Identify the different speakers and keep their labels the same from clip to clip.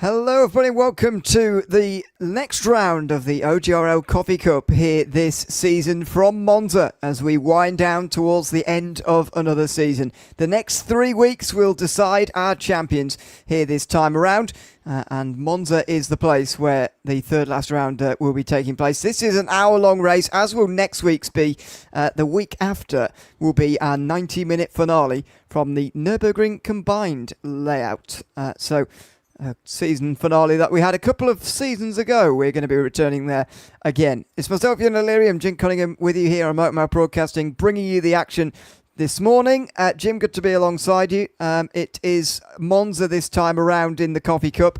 Speaker 1: Hello everybody, welcome to the next round of the OGRL Coffee Cup here this season from Monza as we wind down towards the end of another season. The next 3 weeks will decide our champions here this time around, and Monza is the place where the third last round will be taking place. This is an hour-long race, as will next week's be. The week after will be our 90-minute finale from the Nürburgring combined layout. Season finale that we had a couple of seasons ago. We're going to be returning there again. It's myself, Ian O'Leary. Jim Cunningham with you here on Motormouth Broadcasting, bringing you the action this morning. Jim, good to be alongside you. It is Monza this time around in the Coffee Cup.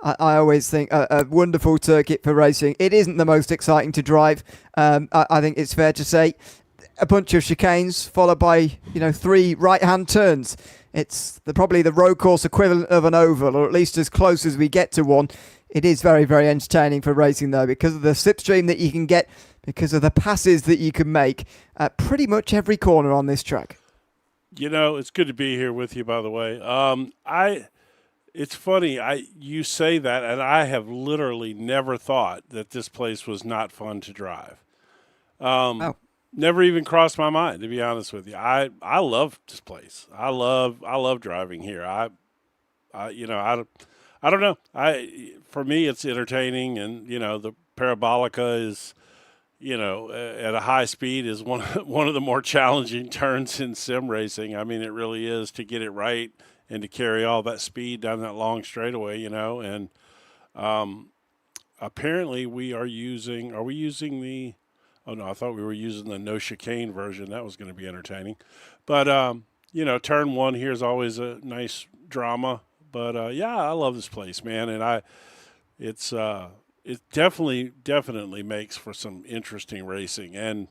Speaker 1: I always think a wonderful circuit for racing. It isn't the most exciting to drive. I think it's fair to say. A bunch of chicanes followed by 3 right-hand turns. It's probably the road course equivalent of an oval, or at least as close as we get to one. It is very, very entertaining for racing, though, because of the slipstream that you can get, because of the passes that you can make at pretty much every corner on this track.
Speaker 2: It's good to be here with you, by the way. It's funny, you say that, and I have literally never thought that this place was not fun to drive. Never even crossed my mind, to be honest with you. I love this place. I love driving here. I don't know. For me, it's entertaining, and the Parabolica is, at a high speed is one of the more challenging turns in sim racing. I mean, it really is to get it right and to carry all that speed down that long straightaway. And apparently we are using. Are we using the? Oh, no, I thought we were using the no chicane version. That was going to be entertaining. But, turn one here is always a nice drama. But, I love this place, man. And it definitely makes for some interesting racing. And,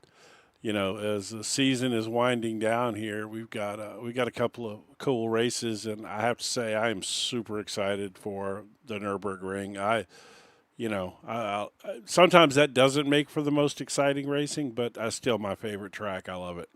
Speaker 2: as the season is winding down here, we've got a couple of cool races. And I have to say, I am super excited for the Nürburgring. Sometimes that doesn't make for the most exciting racing, but that's still my favorite track. I love it.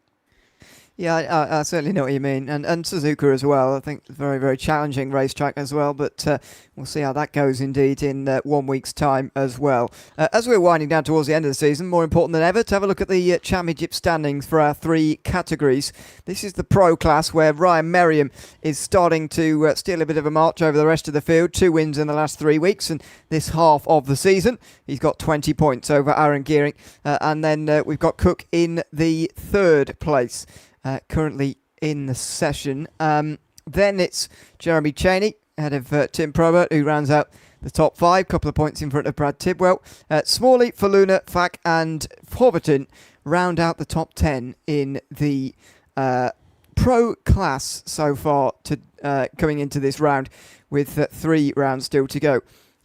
Speaker 1: Yeah, I certainly know what you mean. And Suzuka as well. I think very, very challenging racetrack as well. But we'll see how that goes indeed in 1 week's time as well. As we're winding down towards the end of the season, more important than ever to have a look at the championship standings for our 3 categories. This is the Pro class where Ryan Merriam is starting to steal a bit of a march over the rest of the field. 2 wins in the last 3 weeks and this half of the season. He's got 20 points over Aaron Gearing. And then we've got Cook in the 3rd place. Currently in the session. Then it's Jeremy Cheney, ahead of Tim Probert, who rounds out the top 5, couple of points in front of Brad Tidwell. Smalley, Faluna, Fack and Forberton round out the top 10 in the Pro class so far to coming into this round with 3 rounds still to go.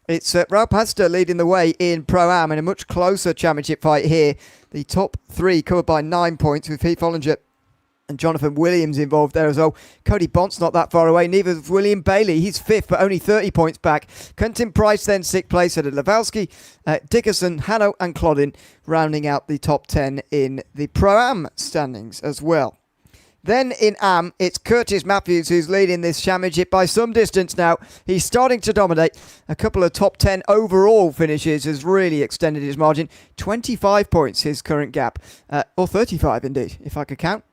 Speaker 1: It's Raul Pastor leading the way in Pro-Am in a much closer championship fight here. The top 3 covered by 9 points with Heath Hollinger and Jonathan Williams involved there as well. Cody Bont's not that far away. Neither is William Bailey. He's 5th, but only 30 points back. Quentin Price then 6th place at Lewalski. Dickerson, Hanno and Cloddin rounding out the top 10 in the Pro-Am standings as well. Then in Am, it's Curtis Matthews who's leading this championship by some distance now. He's starting to dominate. A couple of top 10 overall finishes has really extended his margin. 25 points his current gap. Or 35 indeed, if I could count.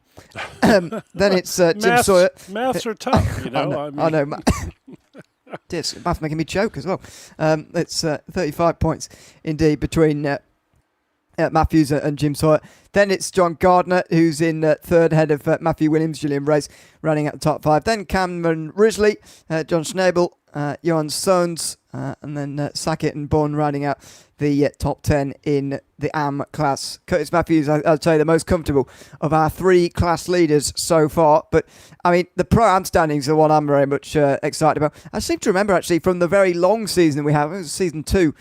Speaker 1: Then it's Jim Sawyer.
Speaker 2: Maths are tough,
Speaker 1: I know. Maths making me choke as well. It's 35 points indeed between Matthews and Jim Sawyer. Then it's John Gardner, who's in 3rd ahead of Matthew Williams, Julian Race, running at the top 5. Then Cameron Risley, John Schnabel, Johan Sones, and then Sackett and Bonn rounding out the top 10 in the AM class. Curtis Matthews, I'd say, the most comfortable of our 3 class leaders so far. But, I mean, the Pro-Am standings are one I'm very much excited about. I seem to remember, actually, from the very long season we have, it was season 2,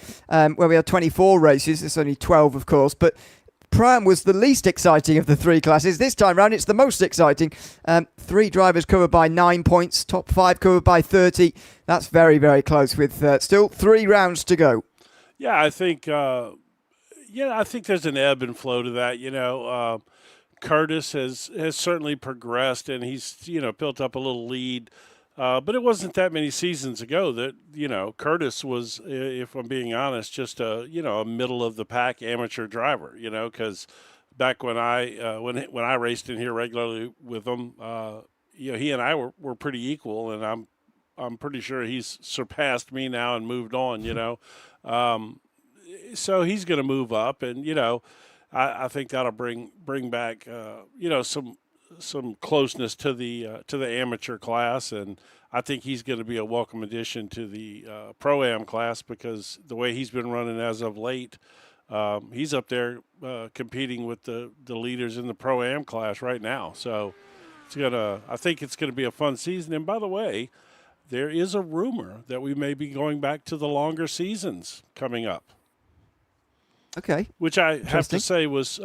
Speaker 1: where we had 24 races. It's only 12, of course, but Pro-Am was the least exciting of the 3 classes. This time round, it's the most exciting. 3 drivers covered by 9 points, top 5 covered by 30. That's very, very close with still 3 rounds to go.
Speaker 2: Yeah, I think there's an ebb and flow to that. Curtis has certainly progressed, and he's built up a little lead But it wasn't that many seasons ago that, Curtis was, if I'm being honest, just a middle of the pack amateur driver, because back when I raced in here regularly with him, he and I were pretty equal, and I'm pretty sure he's surpassed me now and moved on, so he's going to move up, and I think that'll bring back some closeness to the amateur class, and I think he's going to be a welcome addition to the pro-am class, because the way he's been running as of late, he's up there competing with the leaders in the pro-am class right now. So I think it's going to be a fun season. And by the way, there is a rumor that we may be going back to the longer seasons coming up.
Speaker 1: Okay.
Speaker 2: Which I have to say was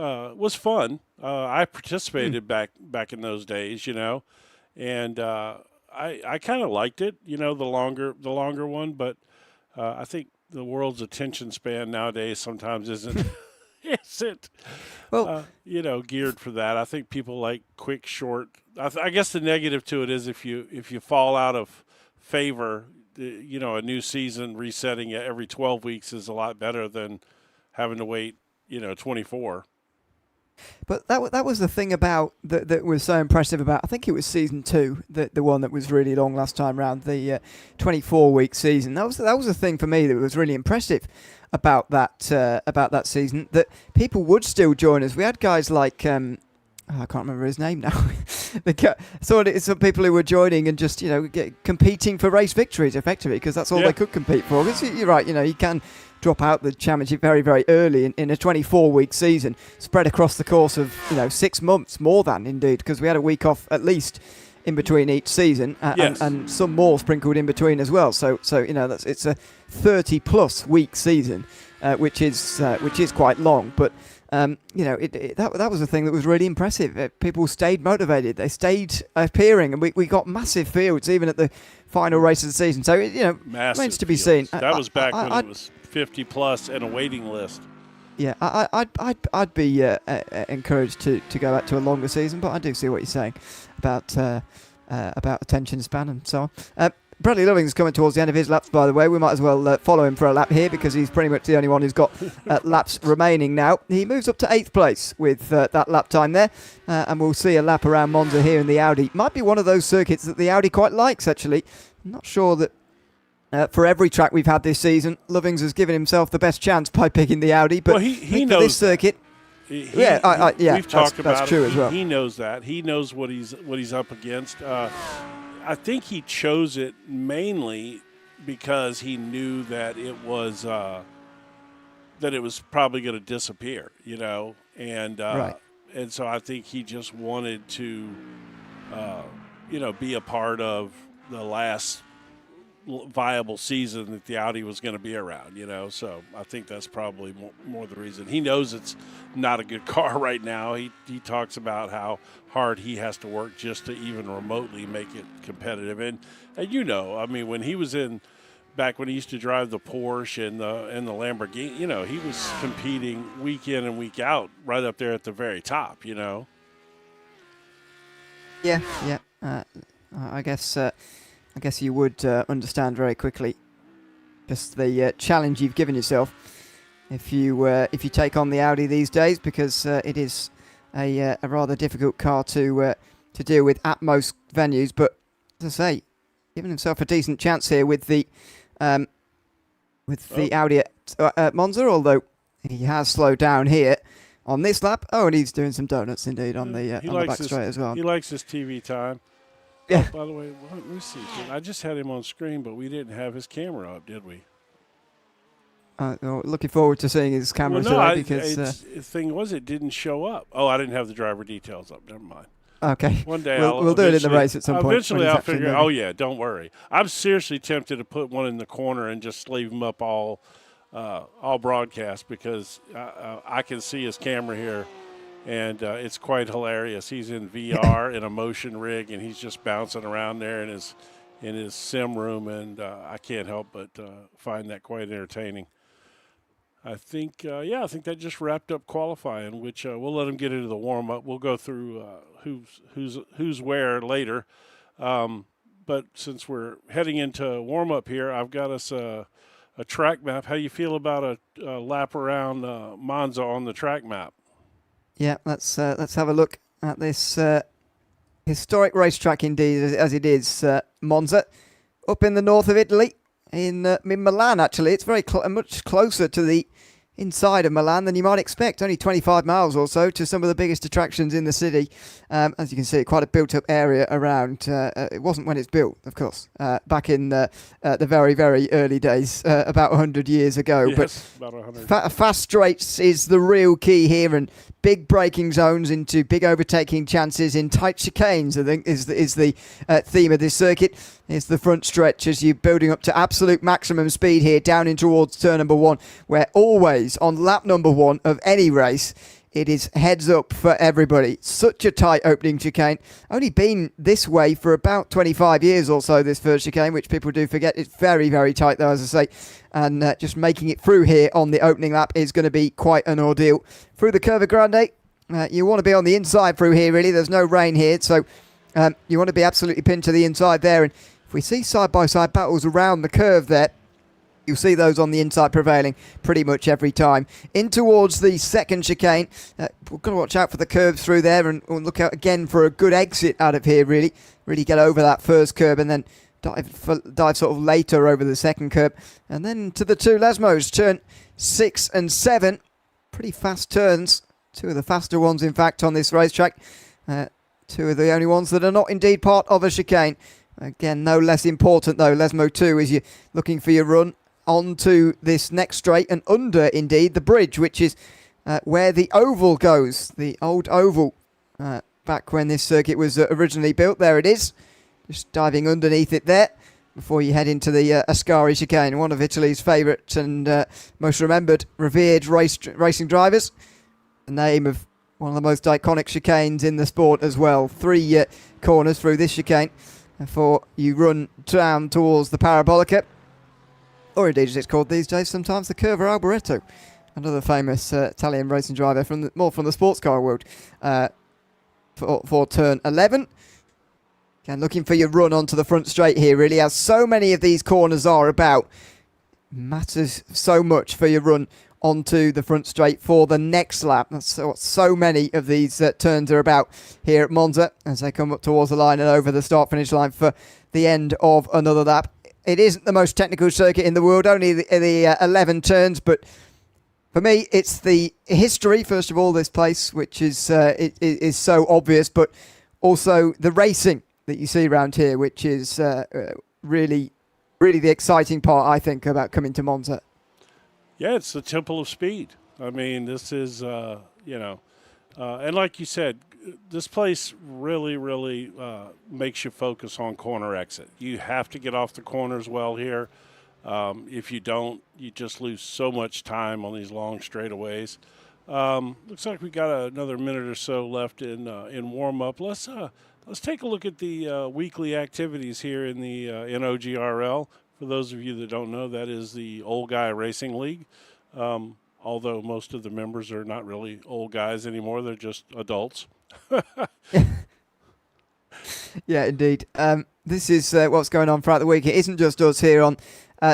Speaker 2: fun. I participated back in those days, and I kind of liked it, the longer one. But I think the world's attention span nowadays sometimes isn't geared for that. I think people like quick, short. I guess the negative to it is if you fall out of favor, a new season resetting every 12 weeks is a lot better than having to wait, 24.
Speaker 1: But that was the thing about that was so impressive about. I think it was season 2, the one that was really long last time round, the 24-week season. That was the thing for me that was really impressive about that season. That people would still join us. We had guys like I can't remember his name now. Some people who were joining and just competing for race victories effectively, because that's all they could compete for. Because you're right, you can drop out the championship very, very early in a 24-week season, spread across the course of 6 months, more than indeed, because we had a week off at least in between each season, and some more sprinkled in between as well. So it's a 30+ week season, which is quite long, but. That was the thing that was really impressive. People stayed motivated. They stayed appearing, and we got massive fields even at the final race of the season. So remains to be seen.
Speaker 2: That was back when it was 50+ and a waiting list.
Speaker 1: Yeah, I'd be encouraged to go back to a longer season, but I do see what you're saying about attention span and so on. Bradley Loving's coming towards the end of his laps, by the way. We might as well follow him for a lap here, because he's pretty much the only one who's got laps remaining now. He moves up to 8th place with that lap time there, and we'll see a lap around Monza here in the Audi. Might be one of those circuits that the Audi quite likes, actually. I'm not sure that for every track we've had this season, Lovings has given himself the best chance by picking the Audi, but
Speaker 2: he knows
Speaker 1: this circuit.
Speaker 2: We've talked about
Speaker 1: that's true as well.
Speaker 2: He knows that. He knows what he's up against. I think he chose it mainly because he knew that it was probably going to disappear, and
Speaker 1: right.
Speaker 2: And so I think he just wanted to, be a part of the last viable season that the Audi was going to be around, So I think that's probably more the reason. He knows it's not a good car right now. He talks about how hard he has to work just to even remotely make it competitive. And when he was back when he used to drive the Porsche and the Lamborghini, he was competing week in and week out right up there at the very top, Yeah.
Speaker 1: I guess you would understand very quickly just the challenge you've given yourself if you take on the Audi these days, because it is a rather difficult car to deal with at most venues. But as I say, giving himself a decent chance here with the Audi at Monza, although he has slowed down here on this lap. Oh, and he's doing some donuts indeed on the back straight as well.
Speaker 2: He likes his TV time.
Speaker 1: Yeah.
Speaker 2: Oh, by the way, let me see. I just had him on screen, but we didn't have his camera up, did we?
Speaker 1: Looking forward to seeing his camera today, because
Speaker 2: the thing was, it didn't show up. Oh, I didn't have the driver details up. Never mind.
Speaker 1: Okay.
Speaker 2: One day
Speaker 1: we'll do it in the race at some point.
Speaker 2: Eventually, I'll figure. Oh yeah, don't worry. I'm seriously tempted to put one in the corner and just leave him up all broadcast, because I can see his camera here. And it's quite hilarious. He's in VR in a motion rig, and he's just bouncing around there in his sim room, and I can't help but find that quite entertaining. I think that just wrapped up qualifying, which we'll let him get into the warm up. We'll go through who's where later, but since we're heading into warm up here, I've got us a track map. How do you feel about a lap around Monza on the track map?
Speaker 1: Yeah, let's have a look at this historic racetrack indeed, as it is, Monza, up in the north of Italy, in Milan. Actually, it's very much closer to the inside of Milan than you might expect. Only 25 miles or so to some of the biggest attractions in the city. As you can see, quite a built-up area around. It wasn't when it's built, of course, back in the very, very early days, about 100 years ago.
Speaker 2: Yes,
Speaker 1: but
Speaker 2: about 100.
Speaker 1: Fast straights is the real key here, and big braking zones into big overtaking chances in tight chicanes, I think, is the theme of this circuit. It's the front stretch as you're building up to absolute maximum speed here down in towards turn number 1, where always on lap number 1 of any race, it is heads up for everybody. Such a tight opening chicane. Only been this way for about 25 years or so, this first chicane, which people do forget. It's very, very tight though, as I say. And just making it through here on the opening lap is going to be quite an ordeal. Through the Curva Grande, you want to be on the inside through here, really. There's no rain here, so you want to be absolutely pinned to the inside there. And if we see side-by-side battles around the curve there, you'll see those on the inside prevailing pretty much every time. In towards the second chicane, we've got to watch out for the curves through there, and we'll look out again for a good exit out of here, really. Really get over that first curb and then dive sort of later over the second curb. And then to the two Lesmos, turn 6 and 7. Pretty fast turns. Two of the faster ones, in fact, on this racetrack. Two of the only ones that are not indeed part of a chicane. Again, no less important, though, Lesmo 2, as you're looking for your run onto this next straight and under, indeed, the bridge, which is where the oval goes. The old oval, back when this circuit was originally built. There it is. Just diving underneath it there before you head into the Ascari chicane, one of Italy's favourite and most remembered, revered racing drivers. The name of one of the most iconic chicanes in the sport as well. 3 corners through this chicane before you run down towards the Parabolica, or indeed as it's called these days sometimes, the Curva Alboreto, another famous Italian racing driver more from the sports car world, for turn 11. Again, looking for your run onto the front straight here, really, as so many of these corners are about. Matters so much for your run onto the front straight for the next lap. That's what so many of these turns are about here at Monza as they come up towards the line and over the start-finish line for the end of another lap. It isn't the most technical circuit in the world, only the 11 turns, but for me, it's the history, first of all, this place, which is so obvious, but also the racing that you see around here, which is really, really the exciting part, I think, about coming to Monza.
Speaker 2: Yeah, it's the temple of speed. I mean, this is, and like you said, this place really, really makes you focus on corner exit. You have to get off the corners well here. If you don't, you just lose so much time on these long straightaways. Looks like we got another minute or so left in warm up. Let's take a look at the weekly activities here in the OGRL. For those of you that don't know, that is the Old Guy Racing League. Although most of the members are not really old guys anymore, they're just adults.
Speaker 1: Yeah, indeed. This is what's going on throughout the week. It isn't just us here on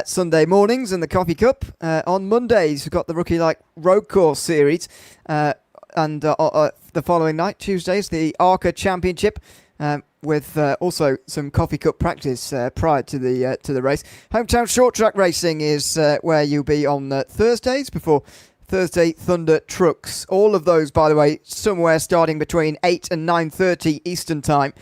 Speaker 1: Sunday mornings and the Coffee Cup. On Mondays, we've got the Rookie Like Road Course Series. And the following night, Tuesdays, the ARCA Championship, with also some Coffee Cup practice prior to the race. Hometown Short Track Racing is where you'll be on Thursdays before Thursday Thunder Trucks. All of those, by the way, somewhere starting between 8 and 9:30 Eastern Time.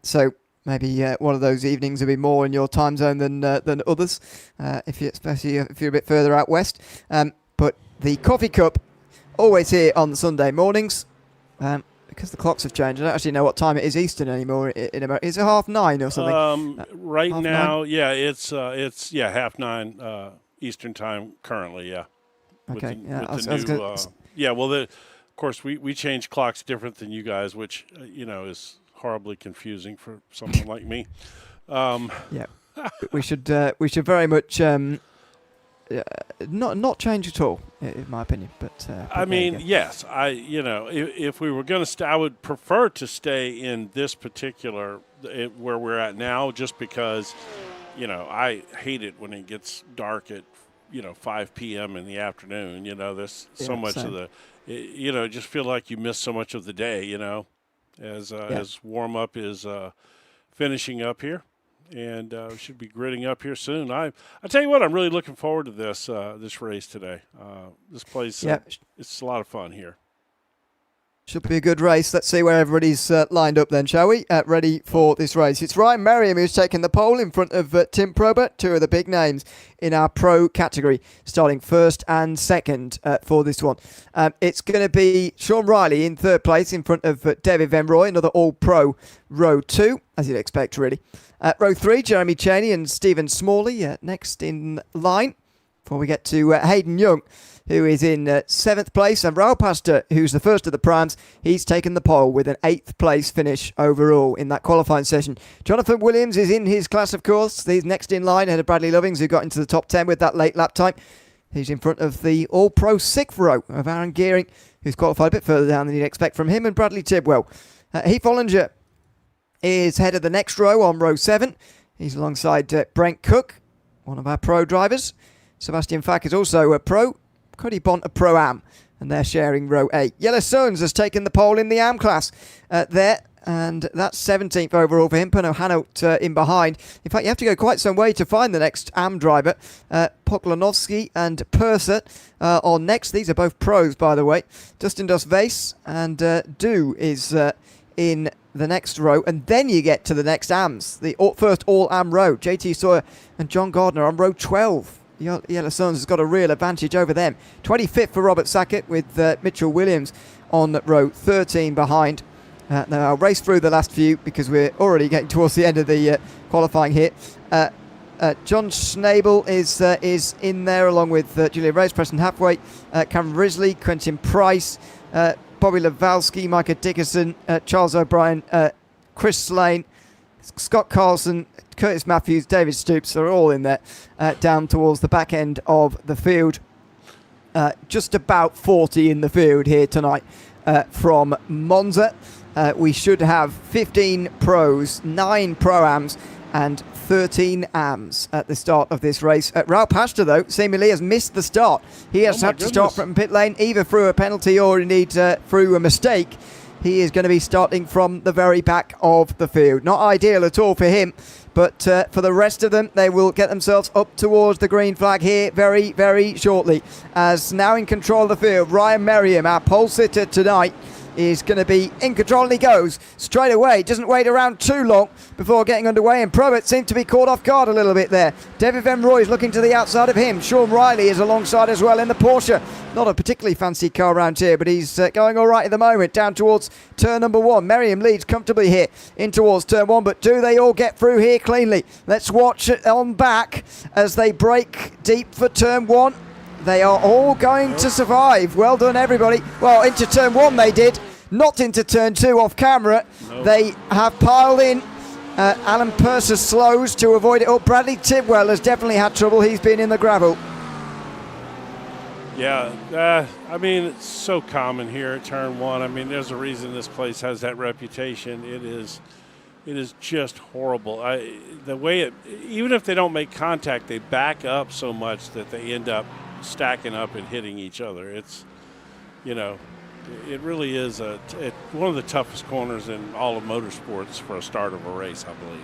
Speaker 1: So maybe one of those evenings will be more in your time zone than others, especially if you're a bit further out west. But the Coffee Cup, always here on Sunday mornings. Because the clocks have changed, I don't actually know what time it is Eastern anymore in America. Is it 9:30 or something?
Speaker 2: Right now, 9? Yeah, it's 9:30 Eastern Time currently. Yeah.
Speaker 1: Okay.
Speaker 2: Of course, we change clocks different than you guys, which is horribly confusing for someone like me.
Speaker 1: Yeah. we should very much not change at all, in my opinion. But
Speaker 2: I mean, yes, if we were going to stay, I would prefer to stay in this particular where we're at now, just because, I hate it when it gets dark at 5 p.m. in the afternoon. There's so much of the, just feel like you miss so much of the day. As warm up is finishing up here. And we should be gritting up here soon. I tell you what, I'm really looking forward to this race today. This place, it's a lot of fun here.
Speaker 1: Should be a good race. Let's see where everybody's lined up then, shall we? Ready for this race. It's Ryan Merriam who's taken the pole in front of Tim Probert, two of the big names in our pro category, starting first and second for this one. It's going to be Sean Riley in third place in front of David Van Roy, another all-pro row 2, as you'd expect, really. Row 3, Jeremy Cheney and Stephen Smalley next in line before we get to Hayden Young, who is in 7th place, and Raul Pastor, who's the first of the primes. He's taken the pole with an 8th place finish overall in that qualifying session. Jonathan Williams is in his class, of course. He's next in line ahead of Bradley Lovings, who got into the top 10 with that late lap time. He's in front of the all-pro 6th row of Aaron Gearing, who's qualified a bit further down than you'd expect from him, and Bradley Tidwell. Heath Ollinger is head of the next row on row 7. He's alongside Brent Cook, one of our pro drivers. Sebastian Fack is also a pro. Cody Bont a Pro-Am, and they're sharing row 8. Yellow Suns has taken the pole in the Am class there, and that's 17th overall for him. Pano Hanout in behind. In fact, you have to go quite some way to find the next Am driver. Poklanovsky and Purser are next. These are both pros, by the way. Dustin Dust Vase and Du is in the next row, and then you get to the next Ams, the first all-Am row. JT Sawyer and John Gardner on row 12. Yellow Suns has got a real advantage over them. 25th for Robert Sackett with Mitchell Williams on row 13 behind. Now I'll race through the last few because we're already getting towards the end of the qualifying here. John Schnabel is in there along with Julian Reyes, Preston Halfway, Cameron Risley, Quentin Price, Bobby Lewalski, Micah Dickerson, Charles O'Brien, Chris Slane, Scott Carlson, Curtis Matthews, David Stoops are all in there down towards the back end of the field. Just about 40 in the field here tonight from Monza. We should have 15 pros, 9 pro-ams and 13 AMs at the start of this race. Raul Pastor, though, seemingly has missed the start. He has had to start from pit lane, either through a penalty or indeed through a mistake. He is going to be starting from the very back of the field. Not ideal at all for him, but for the rest of them, they will get themselves up towards the green flag here very, very shortly. As now in control of the field, Ryan Merriam, our pole sitter tonight, is going to be in control, and he goes straight away. Doesn't wait around too long before getting underway, and Probert seemed to be caught off guard a little bit there. David Van Roy is looking to the outside of him. Sean Riley is alongside as well in the Porsche. Not a particularly fancy car around here, but he's going all right at the moment down towards turn number 1. Merriam leads comfortably here in towards turn 1, but do they all get through here cleanly? Let's watch it on back as they break deep for turn 1. They are all going to survive. Well done, everybody. Well, into turn 1 they did. Not into turn 2 off camera. Nope. They have piled in. Alan Purser slows to avoid it. Oh, Bradley Tidwell has definitely had trouble. He's been in the gravel.
Speaker 2: Yeah, I mean, it's so common here at turn 1. I mean, there's a reason this place has that reputation. It is just horrible. The way even if they don't make contact, they back up so much that they end up stacking up and hitting each other. It's, it really is one of the toughest corners in all of motorsports for a start of a race, I believe.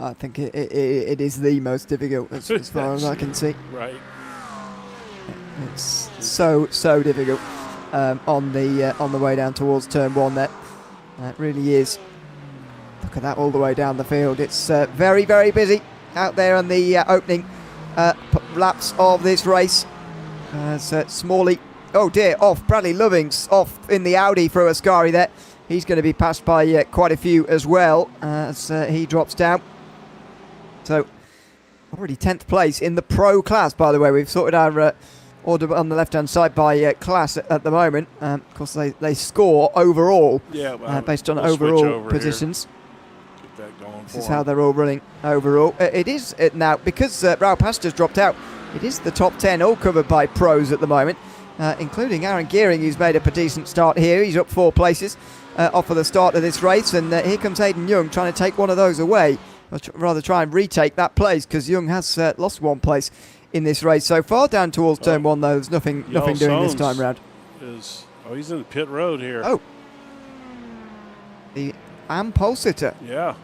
Speaker 1: I think it is the most difficult as far as I can see.
Speaker 2: Right.
Speaker 1: It's so difficult on the way down towards turn 1 there. It really is. Look at that all the way down the field. It's very, very busy out there on the opening laps of this race. Smalley, oh dear, off. Bradley Lovings off in the Audi through Ascari there. He's going to be passed by quite a few as well as he drops down. So already 10th place in the pro class, by the way. We've sorted our order on the left-hand side by class at the moment. Of course, they score overall based on overall positions.
Speaker 2: Get that going for
Speaker 1: This is
Speaker 2: him.
Speaker 1: how they're all running overall. It is now, because Raul Pasta's dropped out, it is the top 10 all covered by pros at the moment, including Aaron Gearing, who's made up a decent start here. He's up 4 places off of the start of this race, and here comes Hayden Young trying to take one of those away, or rather try and retake that place, because Young has lost 1 place in this race so far. Down towards turn 1 though, there's nothing doing this time round.
Speaker 2: He's in the pit road here.
Speaker 1: Oh, the AM pole sitter.
Speaker 2: Yeah.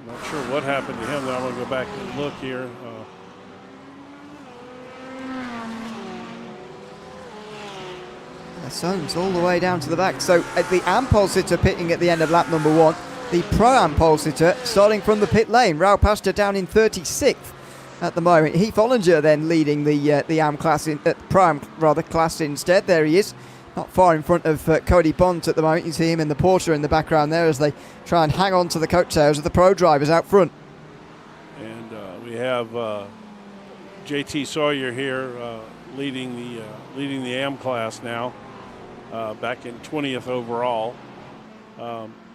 Speaker 2: Not sure what happened to him. Now I'm going to go back and look here.
Speaker 1: Soames all the way down to the back. So the AM pole sitter pitting at the end of lap number 1. The Pro-Am pole sitter starting from the pit lane. Raul Pasta down in 36th at the moment. Heath Ollinger then leading the AM class, Pro-Am rather, class instead. There he is, not far in front of Cody Pont at the moment. You see him in the Porsche in the background there as they try and hang on to the coattails of the pro drivers out front.
Speaker 2: And we have JT Sawyer here leading the AM class now, back in 20th overall.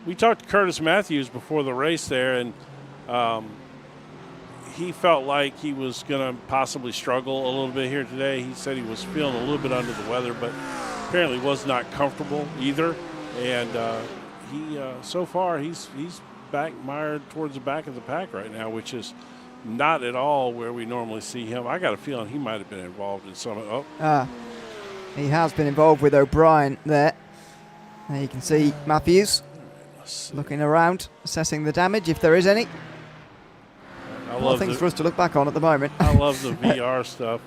Speaker 2: We talked to Curtis Matthews before the race there, and he felt like he was going to possibly struggle a little bit here today. He said he was feeling a little bit under the weather, but apparently was not comfortable either. And he so far he's back mired towards the back of the pack right now, which is not at all where we normally see him. I got a feeling he might have been involved in some.
Speaker 1: He has been involved with O'Brien there. And you can see Matthews looking around, assessing the damage if there is any.
Speaker 2: I love
Speaker 1: things for us to look back on at the moment.
Speaker 2: I love the VR stuff.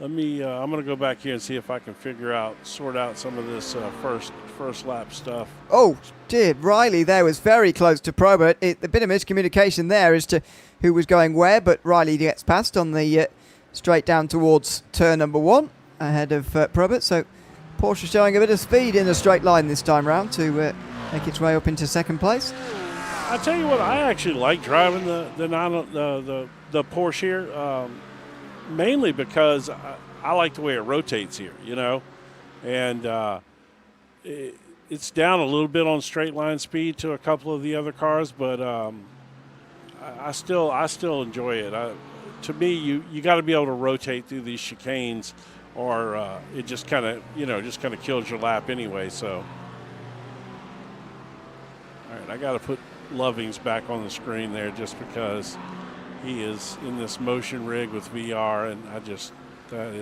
Speaker 2: Let me. I'm going to go back here and see if I can sort out some of this first lap stuff.
Speaker 1: Oh, dear. Riley there was very close to Probert. A bit of miscommunication there as to who was going where, but Riley gets past on the straight down towards turn number 1 ahead of Probert. So Porsche showing a bit of speed in the straight line this time round to make its way up into second place.
Speaker 2: I tell you what, I actually like driving the Porsche here, mainly because I like the way it rotates here, you know, and it's down a little bit on straight line speed to a couple of the other cars, but I still enjoy it. To me, you got to be able to rotate through these chicanes, or it just kind of kills your lap anyway. So, all right, I got to put Lovings back on the screen there just because he is in this motion rig with VR, and I just want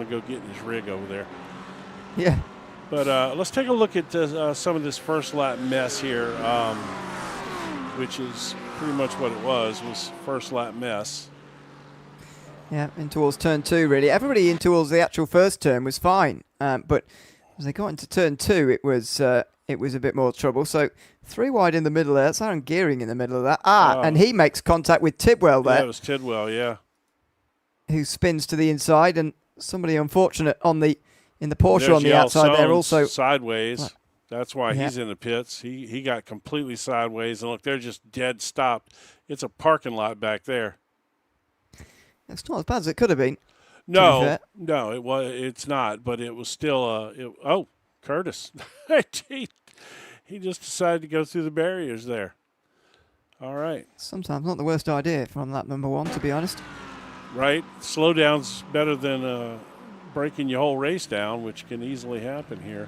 Speaker 2: to go get in his rig over there.
Speaker 1: Yeah.
Speaker 2: But let's take a look at some of this first lap mess here, which is pretty much what it was first lap mess.
Speaker 1: Yeah, in towards turn 2 really. Everybody in towards the actual first turn was fine, but as they got into turn 2, it was a bit more trouble. So 3 wide in the middle there. That's Aaron Gearing in the middle of that. And he makes contact with Tidwell there.
Speaker 2: Yeah, it was Tidwell, yeah.
Speaker 1: Who spins to the inside, and somebody unfortunate in the Porsche on the outside there also.
Speaker 2: Sideways.
Speaker 1: What?
Speaker 2: That's why he's in the pits. He got completely sideways, and look, they're just dead stopped. It's a parking lot back there.
Speaker 1: It's not as bad as it could have been.
Speaker 2: No, it's not, but it was still Curtis. He just decided to go through the barriers there. All right.
Speaker 1: Sometimes not the worst idea from lap number 1, to be honest.
Speaker 2: Right. Slowdown's better than breaking your whole race down, which can easily happen here.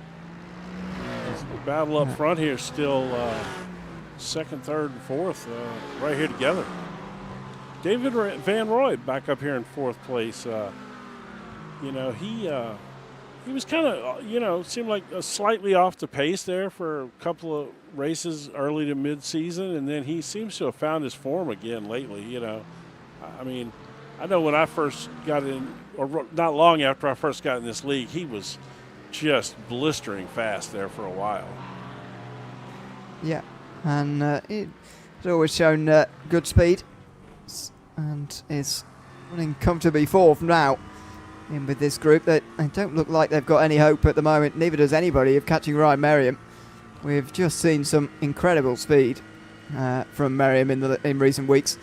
Speaker 2: The battle up front here still second, third, and fourth right here together. David Van Roy back up here in 4th place. He was kind of, seemed like slightly off the pace there for a couple of races early to mid-season, and then he seems to have found his form again lately, I mean, I know when I first got in, or not long after I first got in this league, he was just blistering fast there for a while.
Speaker 1: Yeah, and he's always shown good speed and is running comfortably 4th now in with this group. That they don't look like they've got any hope at the moment. Neither does anybody of catching Ryan Merriam. We've just seen some incredible speed from Merriam in recent weeks,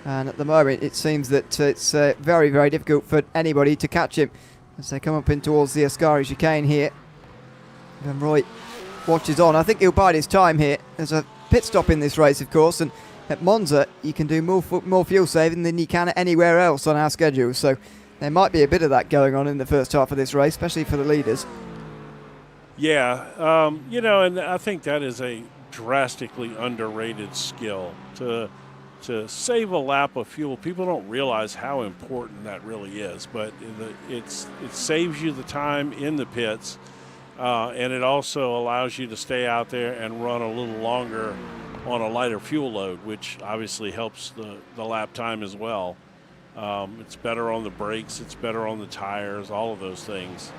Speaker 1: and at the moment it seems that it's very, very difficult for anybody to catch him as they come up in towards the Ascari chicane here. Van Roy watches on. I think he'll bide his time here. There's a pit stop in this race, of course, and at Monza you can do more fuel saving than you can anywhere else on our schedule. So there might be a bit of that going on in the first half of this race, especially for the leaders.
Speaker 2: Yeah, you know, and I think that is a drastically underrated skill to save a lap of fuel. People don't realize how important that really is, but it saves you the time in the pits, and it also allows you to stay out there and run a little longer on a lighter fuel load, which obviously helps the lap time as well. It's better on the brakes, it's better on the tires, all of those things.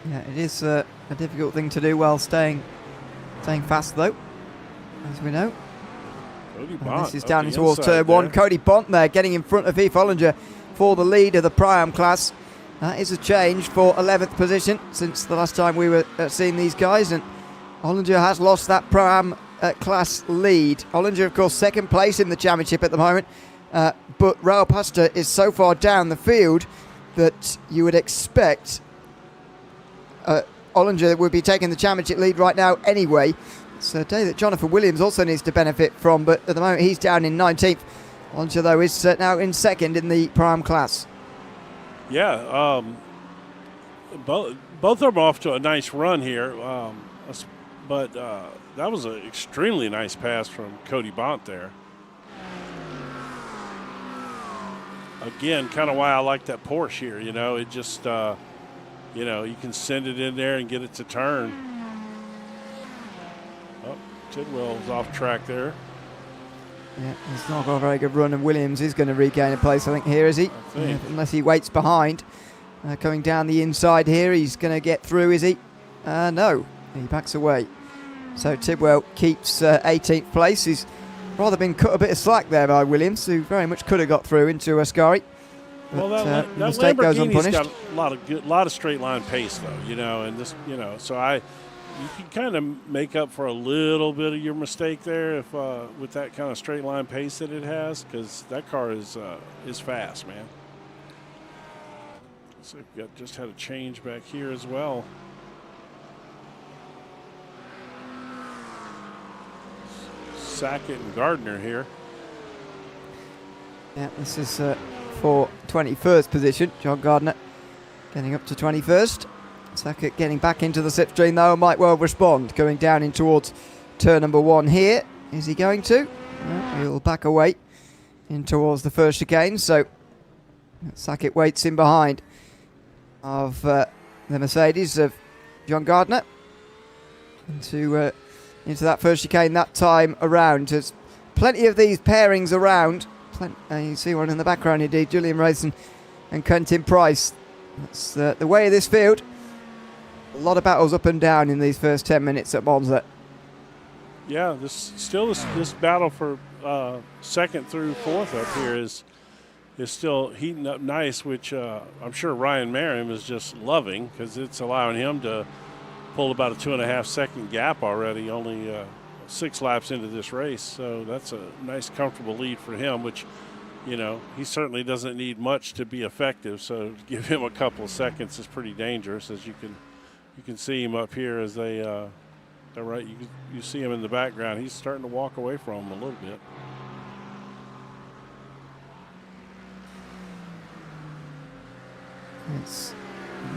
Speaker 1: Yeah, it is a difficult thing to do while staying fast, though, as we know.
Speaker 2: Cody Bont,
Speaker 1: this is down towards turn one. Cody Bont there getting in front of Heath Ollinger for the lead of the Priam class. That is a change for 11th position since the last time we were seeing these guys, and Ollinger has lost that Priam class lead. Ollinger, of course, second place in the championship at the moment, but Raul Pastor is so far down the field that you would expect Ollinger would be taking the championship lead right now anyway. It's a day that Jonathan Williams also needs to benefit from, but at the moment he's down in 19th. Ollinger, though, is now in second in the Prime class.
Speaker 2: Yeah, both of them off to a nice run here, but that was an extremely nice pass from Cody Bont there. Again, kind of why I like that Porsche here, you know, it just... you know, you can send it in there and get it to turn. Oh, Tidwell's off track there.
Speaker 1: Yeah, he's not got a very good run, and Williams is going to regain a place, I think, here, is he? Unless he waits behind. Coming down the inside here, he's going to get through, is he? No, he backs away. So Tidwell keeps 18th place. He's rather been cut a bit of slack there by Williams, who very much could have got through into Ascari.
Speaker 2: Well, that
Speaker 1: mistake goes unpunished.
Speaker 2: Got a lot of straight line pace, though, you know, and this, you know, so you can kind of make up for a little bit of your mistake there if with that kind of straight line pace that it has, because that car is fast, man. So just had a change back here as well. Sackett and Gardner here.
Speaker 1: Yeah, this is for 21st position. John Gardner getting up to 21st. Sackett getting back into the slipstream, though, might well respond. Going down in towards turn number one here. Is he going to? No, he'll back away in towards the first chicane. So Sackett waits in behind of the Mercedes of John Gardner into that first chicane that time around. There's plenty of these pairings around. You see one in the background indeed, Julian Rayson and Quentin Price. That's the way of this field. A lot of battles up and down in these first 10 minutes at Monza.
Speaker 2: Yeah, this battle for second through fourth up here is still heating up nice, which I'm sure Ryan Merriam is just loving, because it's allowing him to pull about a 2.5 second gap already, only 6 laps into this race. So that's a nice, comfortable lead for him, which, you know, he certainly doesn't need much to be effective. So to give him a couple of seconds is pretty dangerous, as you can see him up here as they're right. You see him in the background. He's starting to walk away from him a little bit.
Speaker 1: It's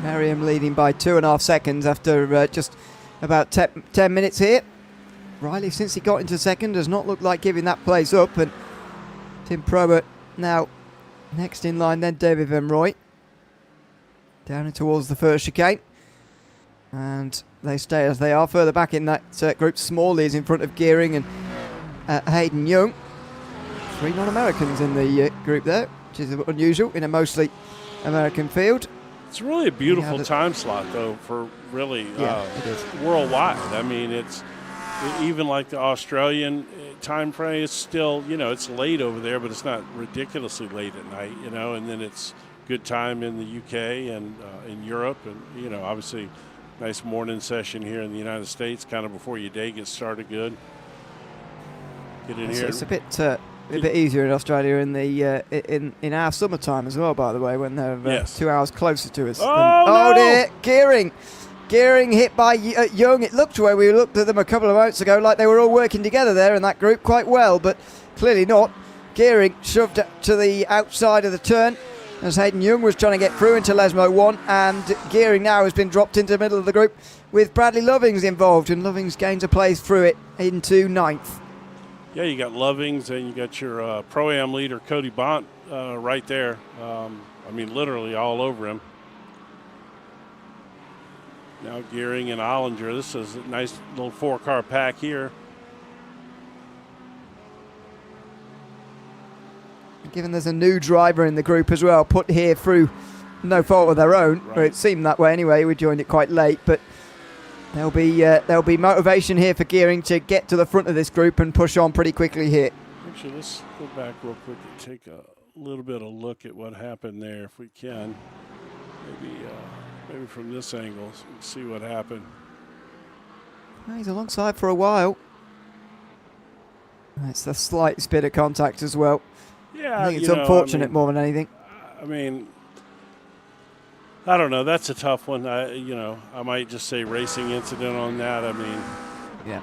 Speaker 1: Merriam leading by 2.5 seconds after just about 10 minutes here. Riley, since he got into second, does not look like giving that place up, and Tim Probert now next in line, then David Van Roy down towards the first chicane, and they stay as they are. Further back in that group, Smalley is in front of Gearing and Hayden Young. 3 non-Americans in the group there, which is unusual in a mostly American field.
Speaker 2: It's really a beautiful time slot, though, for really worldwide. I mean, it's even like the Australian time frame. It's still, you know, it's late over there, but it's not ridiculously late at night, you know. And then it's good time in the UK and in Europe, and, you know, obviously nice morning session here in the United States, kind of before your day gets started good. Get in here.
Speaker 1: It's a bit easier in Australia in the in our summertime as well, by the way, when they're 2 hours closer to us.
Speaker 2: Oh, no!
Speaker 1: Dear, Gearing Gearing hit by Young. It looked, when we looked at them a couple of moments ago, like they were all working together there in that group quite well, but clearly not. Gearing shoved to the outside of the turn as Hayden Young was trying to get through into Lesmo 1, and Gearing now has been dropped into the middle of the group with Bradley Lovings involved, and Lovings gains a place through it into 9th.
Speaker 2: Yeah, you got Lovings and you got your Pro-Am leader, Cody Bont, right there. I mean, literally all over him. Now Gearing and Ollinger. This is a nice little 4-car pack here.
Speaker 1: Given there's a new driver in the group as well, put here through no fault of their own,
Speaker 2: Right.
Speaker 1: or it seemed that way anyway. We joined it quite late, but there'll be motivation here for Gearing to get to the front of this group and push on pretty quickly here.
Speaker 2: Actually, let's go back real quick and take a little bit of look at what happened there, if we can. Maybe from this angle, so we can see what happened.
Speaker 1: He's alongside for a while. It's the slightest bit of contact as well.
Speaker 2: Yeah,
Speaker 1: I think it's unfortunate more than anything.
Speaker 2: I mean, I don't know. That's a tough one. I might just say racing incident on that. I mean,
Speaker 1: Yeah.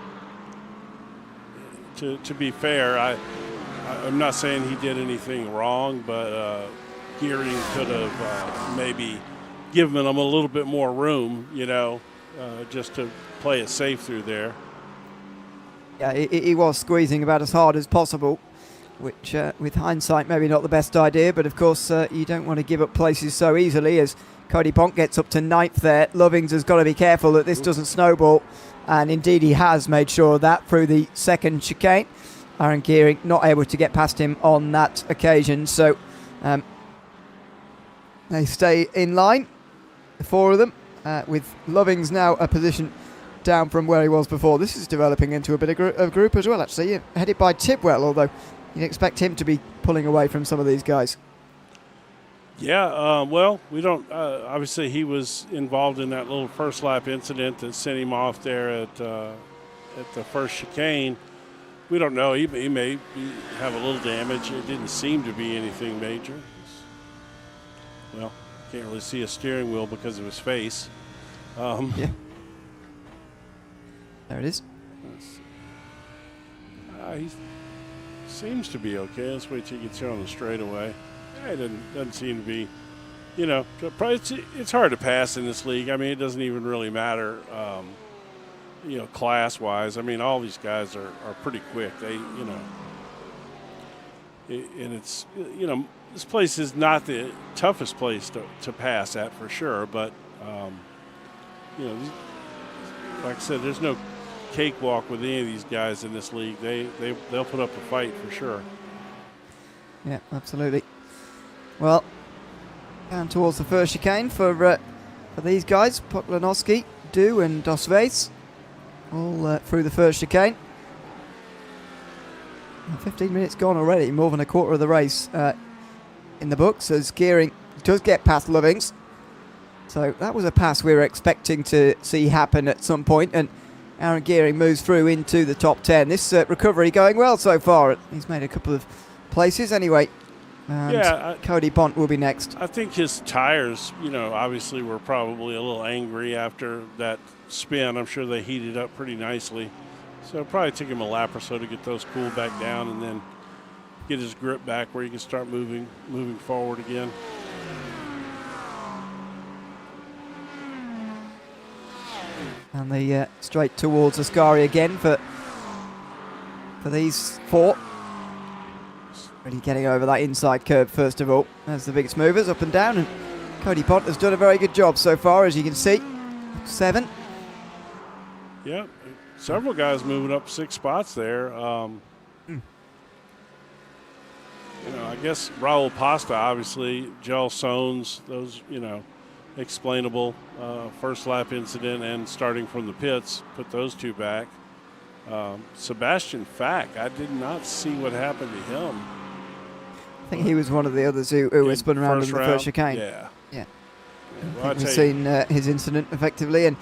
Speaker 2: to be fair, I'm not saying he did anything wrong, but Gearing could have maybe given him a little bit more room, just to play it safe through there.
Speaker 1: Yeah, he was squeezing about as hard as possible, which with hindsight maybe not the best idea, but of course you don't want to give up places so easily as Cody Bont gets up to 9th there. Lovings has got to be careful that this doesn't snowball, and indeed he has made sure of that through the second chicane. Aaron Gearing not able to get past him on that occasion, so they stay in line, the 4 of them, with Lovings now a position down from where he was before. This is developing into a bit of group as well, actually, headed by Tidwell, although you'd expect him to be pulling away from some of these guys.
Speaker 2: Yeah, well, we don't. Obviously, he was involved in that little first lap incident that sent him off there at the first chicane. We don't know. He may have a little damage. It didn't seem to be anything major. Well, can't really see a steering wheel because of his face.
Speaker 1: Yeah. There it is.
Speaker 2: He seems to be okay. Let's wait till he gets here on the straightaway. It doesn't seem to be, probably it's hard to pass in this league. I mean, it doesn't even really matter, class-wise. I mean, all these guys are pretty quick. They, and it's, this place is not the toughest place to pass at for sure. But, like I said, there's no cakewalk with any of these guys in this league. They'll put up a fight for sure.
Speaker 1: Yeah, absolutely. Well, down towards the first chicane for these guys, Poklanowski, Du and Dos Veis, all through the first chicane. 15 minutes gone already, more than a quarter of the race in the books, as Gearing does get past Lovings. So that was a pass we were expecting to see happen at some point, and Aaron Gearing moves through into the top 10. This recovery going well so far. He's made a couple of places anyway. And Cody Bont will be next.
Speaker 2: I think his tires, obviously were probably a little angry after that spin. I'm sure they heated up pretty nicely. So it'll probably take him a lap or so to get those cooled back down and then get his grip back where he can start moving forward again.
Speaker 1: And the straight towards Ascari again for these 4. Really getting over that inside curve first of all. As the biggest movers up and down, and Cody Bont has done a very good job so far, as you can see. 7.
Speaker 2: Yeah, several guys moving up 6 spots there. I guess Raul Pasta, obviously, Joel Sones, those, explainable first lap incident and starting from the pits, put those 2 back. Sebastian Fack, I did not see what happened to him.
Speaker 1: I think he was one of the others who was spun around in the first chicane.
Speaker 2: Yeah.
Speaker 1: I think we've seen his incident effectively. And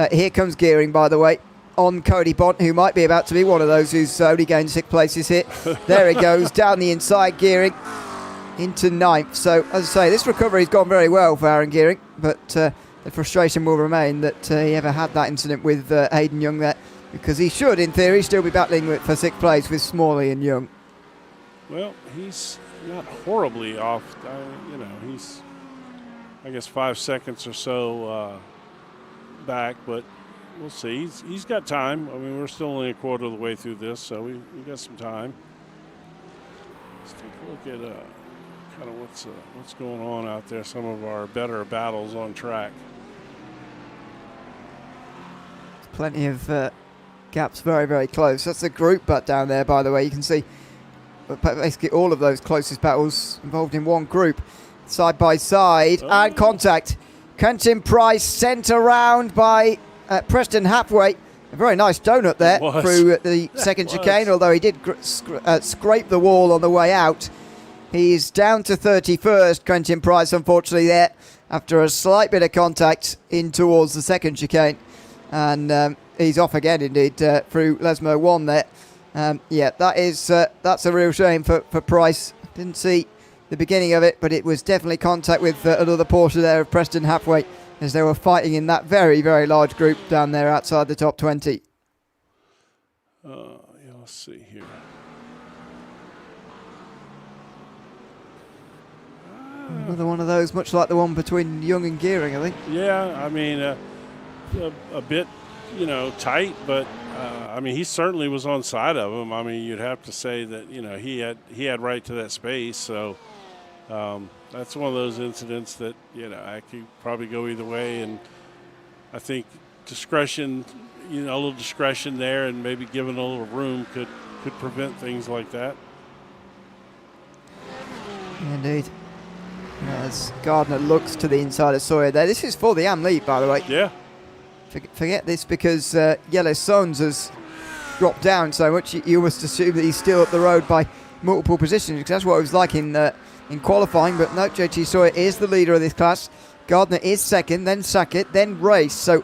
Speaker 1: here comes Gearing, by the way, on Cody Bont, who might be about to be one of those who's only gained 6 places here. There he goes, down the inside, Gearing into 9th. So, as I say, this recovery's gone very well for Aaron Gearing, but the frustration will remain that he ever had that incident with Hayden Young there, because he should, in theory, still be battling for 6th place with Smalley and Young.
Speaker 2: Well, he's not horribly off. You know, he's, I guess, 5 seconds or so back, but we'll see. He's got time. I mean, we're still only a quarter of the way through this, so we got some time. Let's take a look at kind of what's going on out there. Some of our better battles on track.
Speaker 1: Plenty of gaps very, very close. That's the group butt down there, by the way. You can see basically all of those closest battles involved in one group. Side by side, and contact. Quentin Price sent around by Preston Hapway. A very nice donut there through the second chicane, although he did scrape the wall on the way out. He's down to 31st, Quentin Price, unfortunately, there, after a slight bit of contact in towards the second chicane. And he's off again, indeed, through Lesmo 1 there. Yeah, that's a real shame for Price. Didn't see the beginning of it, but it was definitely contact with another Porsche there of Preston Hapway, as they were fighting in that very, very large group down there outside the top 20.
Speaker 2: Yeah, let's see here.
Speaker 1: Another one of those, much like the one between Young and Gearing, I think.
Speaker 2: Yeah, I mean, a bit, you know, tight, but I mean, he certainly was on side of him. I mean, you'd have to say that, you know, he had right to that space. So that's one of those incidents that, you know, I could probably go either way. And I think discretion, you know, a little discretion there, and maybe giving a little room could prevent things like that.
Speaker 1: Indeed. As Gardner looks to the inside of Sawyer there. This is for the AM lead, by the way.
Speaker 2: Yeah.
Speaker 1: Forget this, because Yellow Sons has dropped down so much you must assume that he's still up the road by multiple positions, because that's what it was like in qualifying. But no, JT Sawyer is the leader of this class. Gardner is second, then Sackett, then Race. So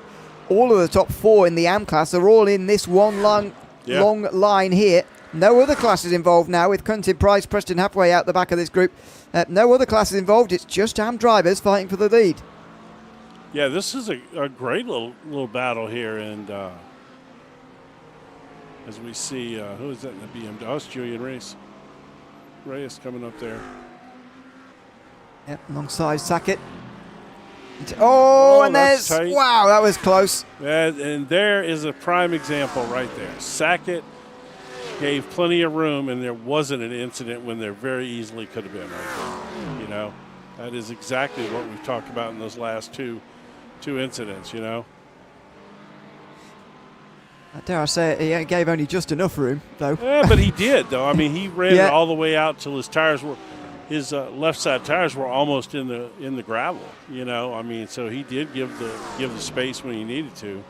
Speaker 1: all of the top 4 in the AM class are all in this one long line here. No other classes involved now, with Quentin Price, Preston Hapway out the back of this group. No other classes involved. It's just AM drivers fighting for the lead.
Speaker 2: Yeah, this is a great little battle here, and as we see, who is that in the BMW? Oh, it's Julian Reyes coming up there.
Speaker 1: Yep, alongside Sackett. Oh, and there's
Speaker 2: tight.
Speaker 1: Wow, that was close.
Speaker 2: And there is a prime example right there. Sackett gave plenty of room, and there wasn't an incident when there very easily could have been right there. You know, that is exactly what we've talked about in those last two incidents, you know.
Speaker 1: Dare I say it, he gave only just enough room, though.
Speaker 2: Yeah, but he did, though. I mean, he ran it all the way out till his left side tires were almost in the gravel, you know. I mean, so he did give the space when he needed to.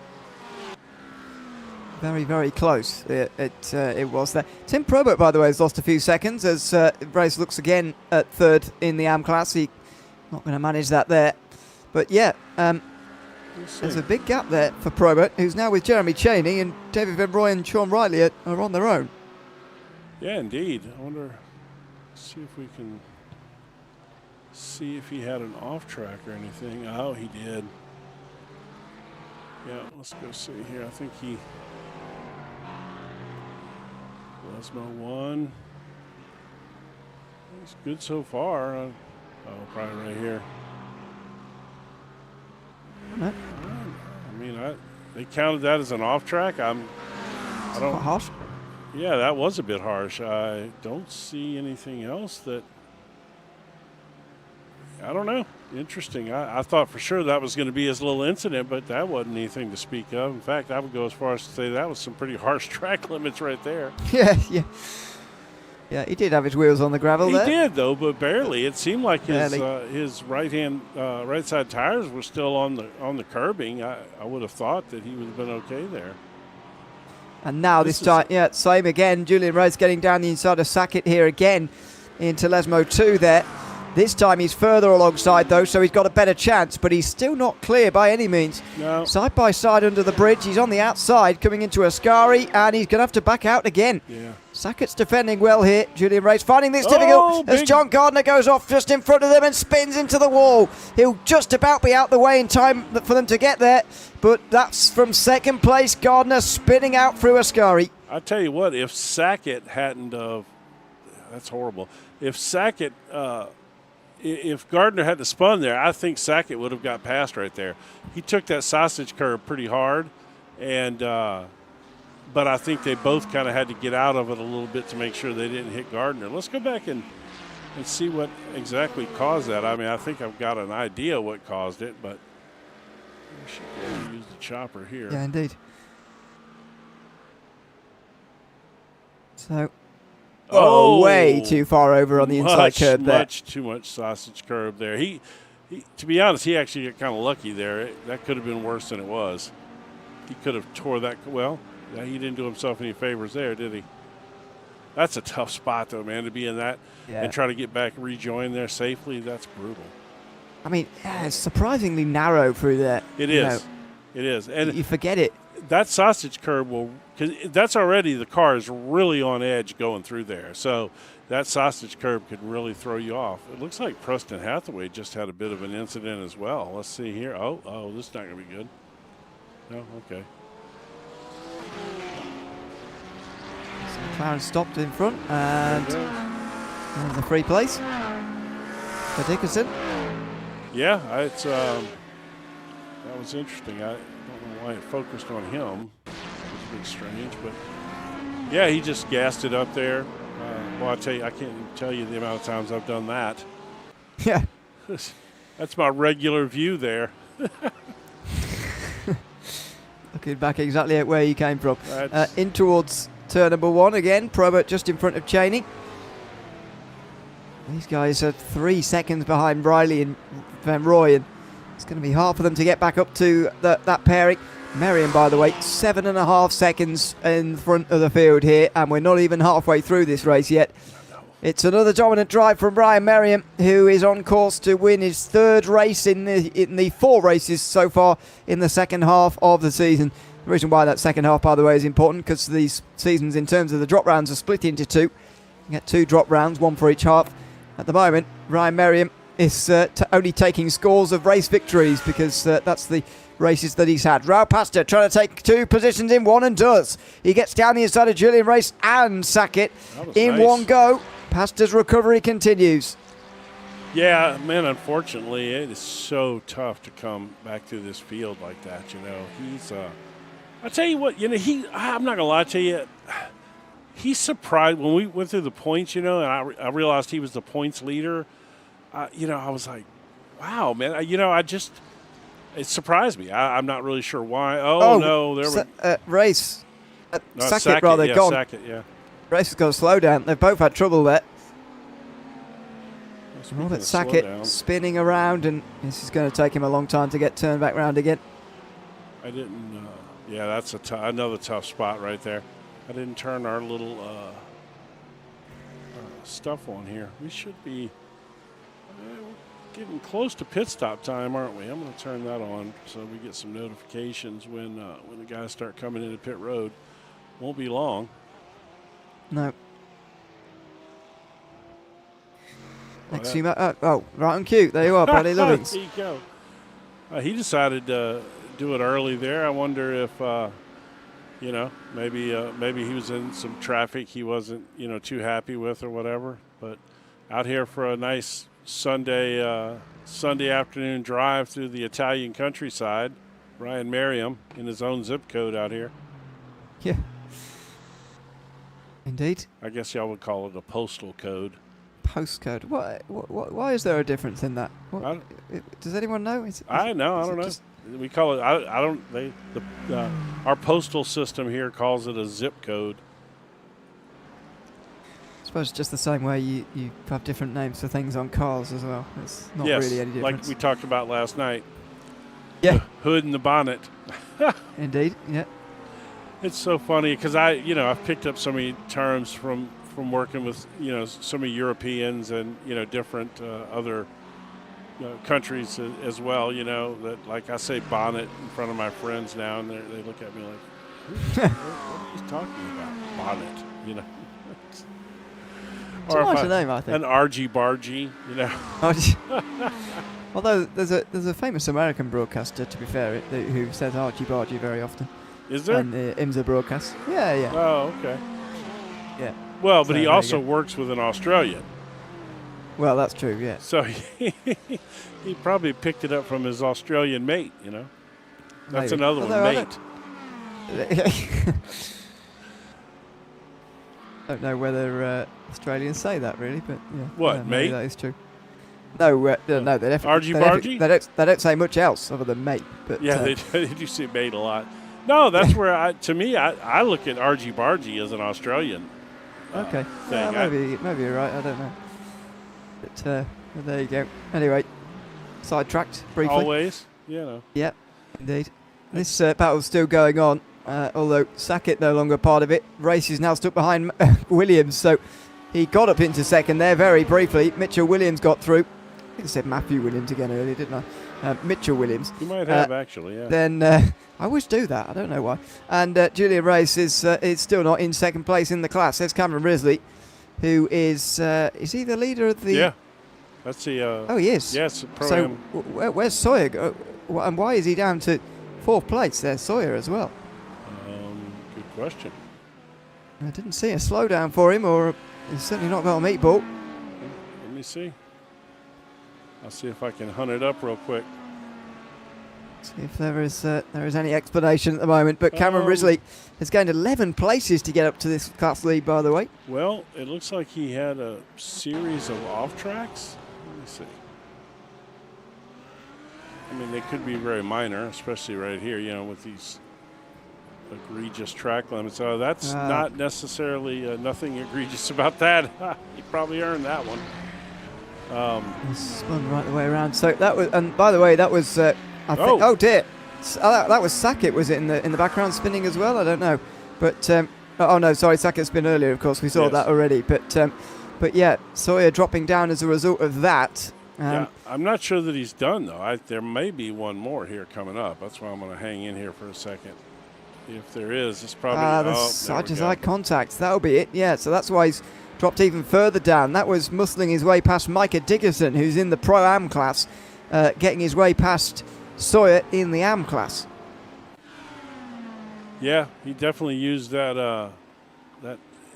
Speaker 2: Very,
Speaker 1: very close. It was there. Tim Probert, by the way, has lost a few seconds as Race looks again at third in the AM class. He's not going to manage that there. But yeah, there's a big gap there for Probert, who's now with Jeremy Cheney, and David Van Roy and Sean Riley are on their own.
Speaker 2: Yeah, indeed. I wonder, see if we can see if he had an off track or anything. Oh, he did. Yeah, let's go see here. I think he. Lesmo 1. He's good so far. Oh, probably right here.
Speaker 1: No.
Speaker 2: I mean, they counted that as an off track. I don't.
Speaker 1: Quite harsh.
Speaker 2: Yeah, that was a bit harsh. I don't see anything else that. I don't know. Interesting. I thought for sure that was going to be his little incident, but that wasn't anything to speak of. In fact, I would go as far as to say that was some pretty harsh track limits right there.
Speaker 1: Yeah, he did have his wheels on the gravel there.
Speaker 2: He did, though, but barely. It seemed like his right side tires were still on the curbing. I would have thought that he would have been okay there.
Speaker 1: And now this time, same again. Julian Rhodes getting down the inside of Sackett here again into Lesmo 2 there. This time he's further alongside though, so he's got a better chance, but he's still not clear by any means.
Speaker 2: No.
Speaker 1: Side by side under the bridge, he's on the outside coming into Ascari, and he's going to have to back out again.
Speaker 2: Yeah.
Speaker 1: Sackett's defending well here. Julian Race finding this difficult as John Gardner goes off just in front of them and spins into the wall. He'll just about be out the way in time for them to get there, but that's from second place. Gardner spinning out through Ascari.
Speaker 2: I tell you what, if Sackett hadn't that's horrible. If Sackett, if Gardner hadn't spun there, I think Sackett would have got past right there. He took that sausage curve pretty hard, and but I think they both kind of had to get out of it a little bit to make sure they didn't hit Gardner. Let's go back and see what exactly caused that. I mean, I think I've got an idea what caused it, but we should use the chopper here.
Speaker 1: Yeah, indeed. So, way too far over on the inside curb there.
Speaker 2: Much too much sausage curb there. He, to be honest, he actually got kind of lucky there. That could have been worse than it was. He could have tore that. Well, he didn't do himself any favors there, did he? That's a tough spot, though, man, to be in that and try to get back and rejoin there safely. That's brutal.
Speaker 1: I mean, it's surprisingly narrow through there.
Speaker 2: It is. It is. And
Speaker 1: you forget it.
Speaker 2: That sausage curb will, because that's already, the car is really on edge going through there. So that sausage curb could really throw you off. It looks like Preston Hathaway just had a bit of an incident as well. Let's see here. Oh, this is not going to be good. No, okay.
Speaker 1: So McLaren stopped in front and there's the free place for Dickerson.
Speaker 2: Yeah, it's that was interesting. I don't know why it focused on him. It was a bit strange, but yeah, he just gassed it up there. Well, I tell you, I can't tell you the amount of times I've done that.
Speaker 1: Yeah,
Speaker 2: that's my regular view there.
Speaker 1: Looking back exactly at where you came from. In towards turn number one again. Probert just in front of Cheney. These guys are 3 seconds behind Riley and Van Roy, and it's going to be hard for them to get back up to that pairing. Merriam, by the way, 7.5 seconds in front of the field here, and we're not even halfway through this race yet. It's another dominant drive from Brian Merriam, who is on course to win his third race in the 4 races so far in the second half of the season. The reason why that second half, by the way, is important because these seasons, in terms of the drop rounds, are split into 2. You get 2 drop rounds, 1 for each half. At the moment, Ryan Merriam is only taking scores of race victories because that's the races that he's had. Raul Pastor trying to take 2 positions in 1 and does. He gets down the inside of Julian Race and Sackett in nice. One go. Pastor's recovery continues.
Speaker 2: Yeah, man, unfortunately, it is so tough to come back through this field like that, you know. He's, I tell you what, you know, I'm not going to lie to you. He's surprised when we went through the points, you know, and I realized he was the points leader. You know, I was like, wow, man. You know, it surprised me. I'm not really sure why. No, there was
Speaker 1: Race.
Speaker 2: No,
Speaker 1: Sackett, rather,
Speaker 2: yeah,
Speaker 1: gone.
Speaker 2: Sackett, yeah.
Speaker 1: Race has got to slow down. They've both had trouble there. Robert Sackett spinning around, and this is going to take him a long time to get turned back round again.
Speaker 2: I didn't. Yeah, that's another tough spot right there. I didn't turn our little stuff on here. We should be getting close to pit stop time, aren't we? I'm going to turn that on so we get some notifications when the guys start coming into pit road. Won't be long.
Speaker 1: No. Next few right on cue. There you are, Bradley Lovings.
Speaker 2: There you go. He decided to do it early there. I wonder if, you know, maybe he was in some traffic he wasn't, you know, too happy with or whatever. But out here for a nice Sunday afternoon drive through the Italian countryside. Ryan Merriam in his own zip code out here.
Speaker 1: Yeah. Indeed.
Speaker 2: I guess y'all would call it a postal code.
Speaker 1: Postcode. Why is there a difference in that? Does anyone know?
Speaker 2: I don't know. We call it. I don't. Our postal system here calls it a zip code.
Speaker 1: I suppose it's just the same way you have different names for things on cars as well. It's not really any difference.
Speaker 2: Like we talked about last night.
Speaker 1: Yeah.
Speaker 2: The hood and the bonnet.
Speaker 1: Indeed. Yeah.
Speaker 2: It's so funny because I've picked up so many terms from from working with so many Europeans and different other countries as well. That, like I say bonnet in front of my friends now, and they look at me like, what are you talking about? Bonnet,
Speaker 1: It's a nicer name, I think.
Speaker 2: An argy bargy,
Speaker 1: Although there's a famous American broadcaster, to be fair, who says argy bargy very often.
Speaker 2: Is there?
Speaker 1: And IMSA broadcast. Yeah.
Speaker 2: Oh, okay.
Speaker 1: Yeah.
Speaker 2: Well, but he also works with an Australian.
Speaker 1: Well, that's true, yeah.
Speaker 2: So he probably picked it up from his Australian mate, That's
Speaker 1: Maybe.
Speaker 2: another one, mate.
Speaker 1: Don't know whether Australians say that, really, but yeah.
Speaker 2: What, mate?
Speaker 1: That is true. No, no, they definitely. They don't say much else other than mate. But
Speaker 2: yeah, they do say mate a lot. No, that's where I look at argy bargy as an Australian.
Speaker 1: Okay.
Speaker 2: Thing.
Speaker 1: Maybe you're right. I don't know. But there you go. Anyway, sidetracked briefly.
Speaker 2: Always,
Speaker 1: Yep, indeed. This battle's still going on, although Sackett no longer part of it. Race is now stuck behind Williams, so he got up into second there very briefly. Mitchell Williams got through. I think I said Matthew Williams again earlier, didn't I? Mitchell Williams.
Speaker 2: You might have, actually, yeah.
Speaker 1: Then I always do that. I don't know why. And Julian Race is still not in second place in the class. There's Cameron Risley, who is he the leader of the...
Speaker 2: Yeah. That's the...
Speaker 1: oh, he is.
Speaker 2: Yes,
Speaker 1: so where's Sawyer go? And why is he down to fourth place? There's Sawyer as well.
Speaker 2: Good question.
Speaker 1: I didn't see a slowdown for him, or he's certainly not got a meatball.
Speaker 2: Let me see. I'll see if I can hunt it up real quick.
Speaker 1: See if there is any explanation at the moment. But Cameron Risley has gained 11 places to get up to this class lead, by the way.
Speaker 2: Well, it looks like he had a series of off tracks. Let me see. I mean, they could be very minor, especially right here, with these egregious track limits. So that's not necessarily nothing egregious about that. He probably earned that one.
Speaker 1: He spun right the way around. So that was, and by the way, that was. I think, oh dear, that was Sackett, was it, in the background spinning as well? I don't know, but oh no, sorry, Sackett spin earlier. Of course, we saw that already. But yeah, Sawyer dropping down as a result of that.
Speaker 2: Yeah, I'm not sure that he's done though. There may be one more here coming up. That's why I'm going to hang in here for a second. If there is, it's probably
Speaker 1: the side-to-side contact. That'll be it. Yeah, so that's why he's dropped even further down. That was muscling his way past Micah Dickerson, who's in the Pro-Am class, getting his way past Sawyer in the Am class.
Speaker 2: Yeah, he definitely used that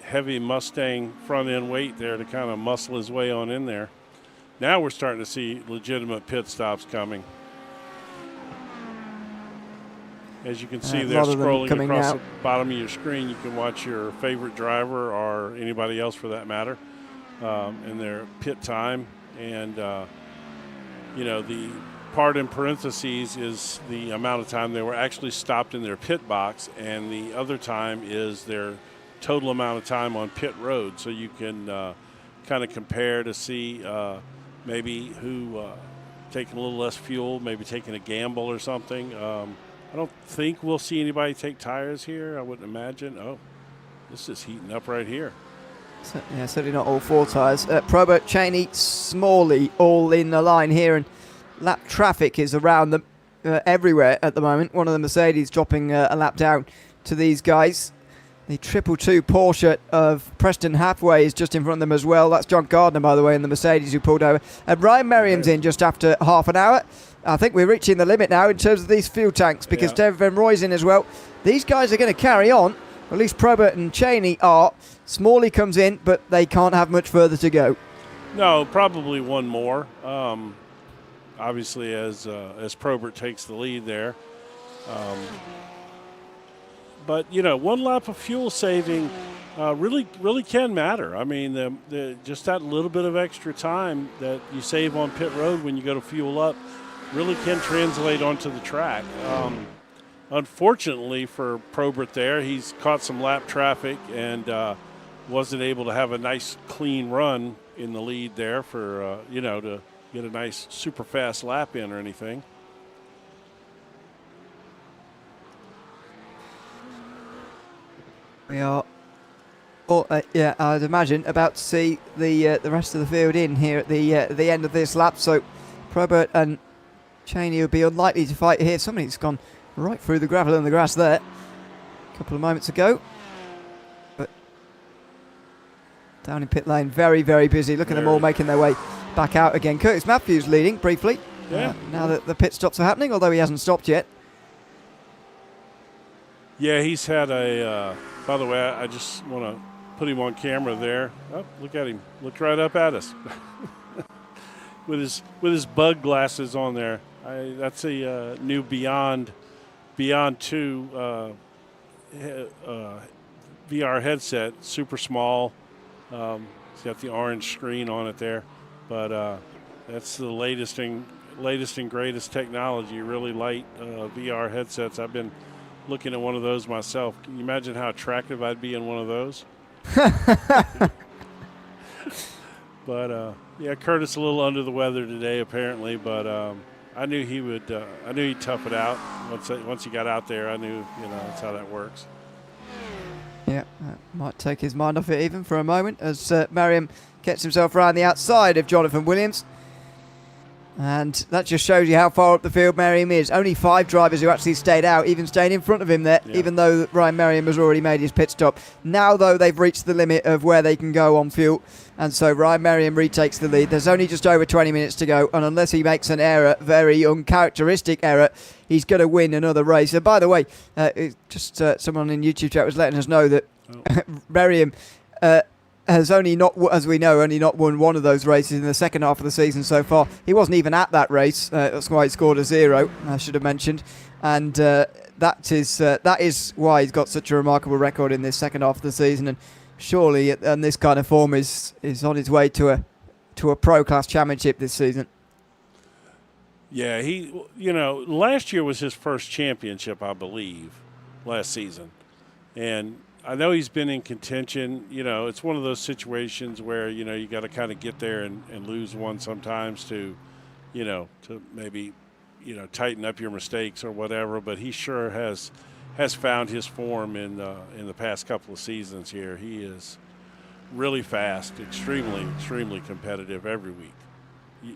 Speaker 2: heavy Mustang front end weight there to kind of muscle his way on in there. Now we're starting to see legitimate pit stops coming. As you can see there, scrolling across the bottom of your screen, you can watch your favorite driver or anybody else for that matter in their pit time. And, the part in parentheses is the amount of time they were actually stopped in their pit box, and the other time is their total amount of time on pit road. So you can kind of compare to see maybe who taking a little less fuel, maybe taking a gamble or something. I don't think we'll see anybody take tires here, I wouldn't imagine. Oh, this is heating up right here.
Speaker 1: Yeah, certainly not all four tires. Probert, Cheney, Smalley all in the line here, and lap traffic is around them everywhere at the moment. One of the Mercedes dropping a lap down to these guys. The 222 Porsche of Preston Halfway is just in front of them as well. That's John Gardner, by the way, in the Mercedes who pulled over. And Ryan Merriam's in just after half an hour. I think we're reaching the limit now in terms of these fuel tanks, because David Van Rooy's in as well. These guys are going to carry on. At least Probert and Cheney are. Smalley comes in, but they can't have much further to go.
Speaker 2: No, probably one more. Obviously, as Probert takes the lead there. But, one lap of fuel saving really can matter. I mean, just that little bit of extra time that you save on pit road when you go to fuel up really can translate onto the track. Unfortunately for Probert there, he's caught some lap traffic and wasn't able to have a nice clean run in the lead there for, to get a nice super fast lap in or anything.
Speaker 1: We are Or yeah, I'd imagine about to see the rest of the field in here at the end of this lap. So Probert and Cheney would be unlikely to fight here. Somebody's gone right through the gravel and the grass there a couple of moments ago. But down in pit lane, very, very busy. Look at them all making their way back out again. Curtis Matthews leading briefly.
Speaker 2: Yeah.
Speaker 1: Now that the pit stops are happening, although he hasn't stopped yet.
Speaker 2: Yeah, he's had a. By the way, I just want to put him on camera there. Oh, look at him! Looked right up at us with his bug glasses on there. That's a new Beyond 2 VR headset, super small. It's got the orange screen on it there, but that's the latest and greatest technology. Really light VR headsets. I've been looking at one of those myself. Can you imagine how attractive I'd be in one of those? But yeah, Curtis a little under the weather today apparently, but I knew he would. I knew he'd tough it out once he got out there. I knew, that's how that works.
Speaker 1: Yeah, might take his mind off it even for a moment as Merriam gets himself around the outside of Jonathan Williams. And that just shows you how far up the field Merriam is. Only 5 drivers who actually stayed out, even staying in front of him there, even though Ryan Merriam has already made his pit stop. Now, though, they've reached the limit of where they can go on fuel. And so Ryan Merriam retakes the lead. There's only just over 20 minutes to go. And unless he makes an error, very uncharacteristic error, he's going to win another race. And by the way, just someone in YouTube chat was letting us know that Merriam has only not, as we know, only not won one of those races in the second half of the season so far. He wasn't even at that race. That's why he scored a 0, I should have mentioned. And that is why he's got such a remarkable record in this second half of the season. And surely, and this kind of form is on his way to a pro class championship this season.
Speaker 2: Yeah, last year was his first championship, I believe, last season. And I know he's been in contention. It's one of those situations where, you got to kind of get there and lose one sometimes to maybe, tighten up your mistakes or whatever. But he sure has found his form in the past couple of seasons here. He is really fast, extremely, extremely competitive every week.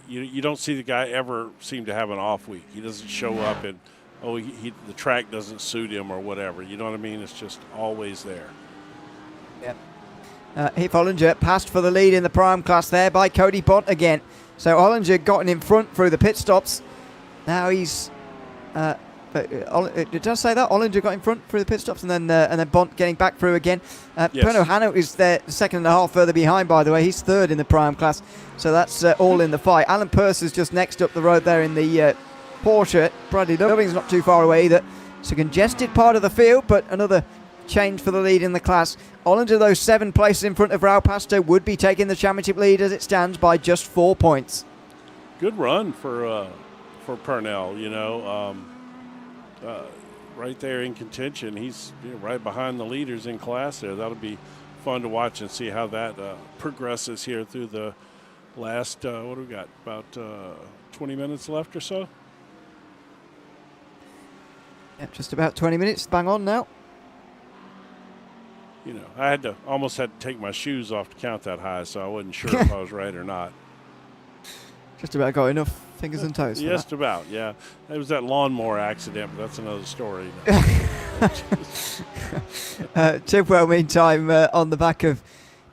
Speaker 2: You don't see the guy ever seem to have an off week. He doesn't show up and the track doesn't suit him or whatever. You know what I mean? It's just always there.
Speaker 1: Yeah. Heath Hollinger passed for the lead in the prime class there by Cody Bont again. So Hollinger gotten in front through the pit stops. Now he's... did I say that? Hollinger got in front through the pit stops and then Bont getting back through again.
Speaker 2: Yes.
Speaker 1: Pernod Hanno is there, second and a half further behind, by the way. He's third in the prime class. So that's all in the fight. Alan Purser's just next up the road there in the Porsche. Bradley Loving's not too far away either. It's a congested part of the field, but another change for the lead in the class. Hollinger, those 7 places in front of Raul Pasto, would be taking the championship lead as it stands by just 4 points.
Speaker 2: Good run for Purnell, right there in contention. He's right behind the leaders in class there. That'll be fun to watch and see how that progresses here through the last, what do we got, about 20 minutes left or so?
Speaker 1: Yeah, just about 20 minutes, bang on now.
Speaker 2: I almost had to take my shoes off to count that high, so I wasn't sure if I was right or not.
Speaker 1: Just about got enough fingers and toes.
Speaker 2: Just about, yeah. It was that lawnmower accident, but that's another story.
Speaker 1: Chipwell, meantime, on the back of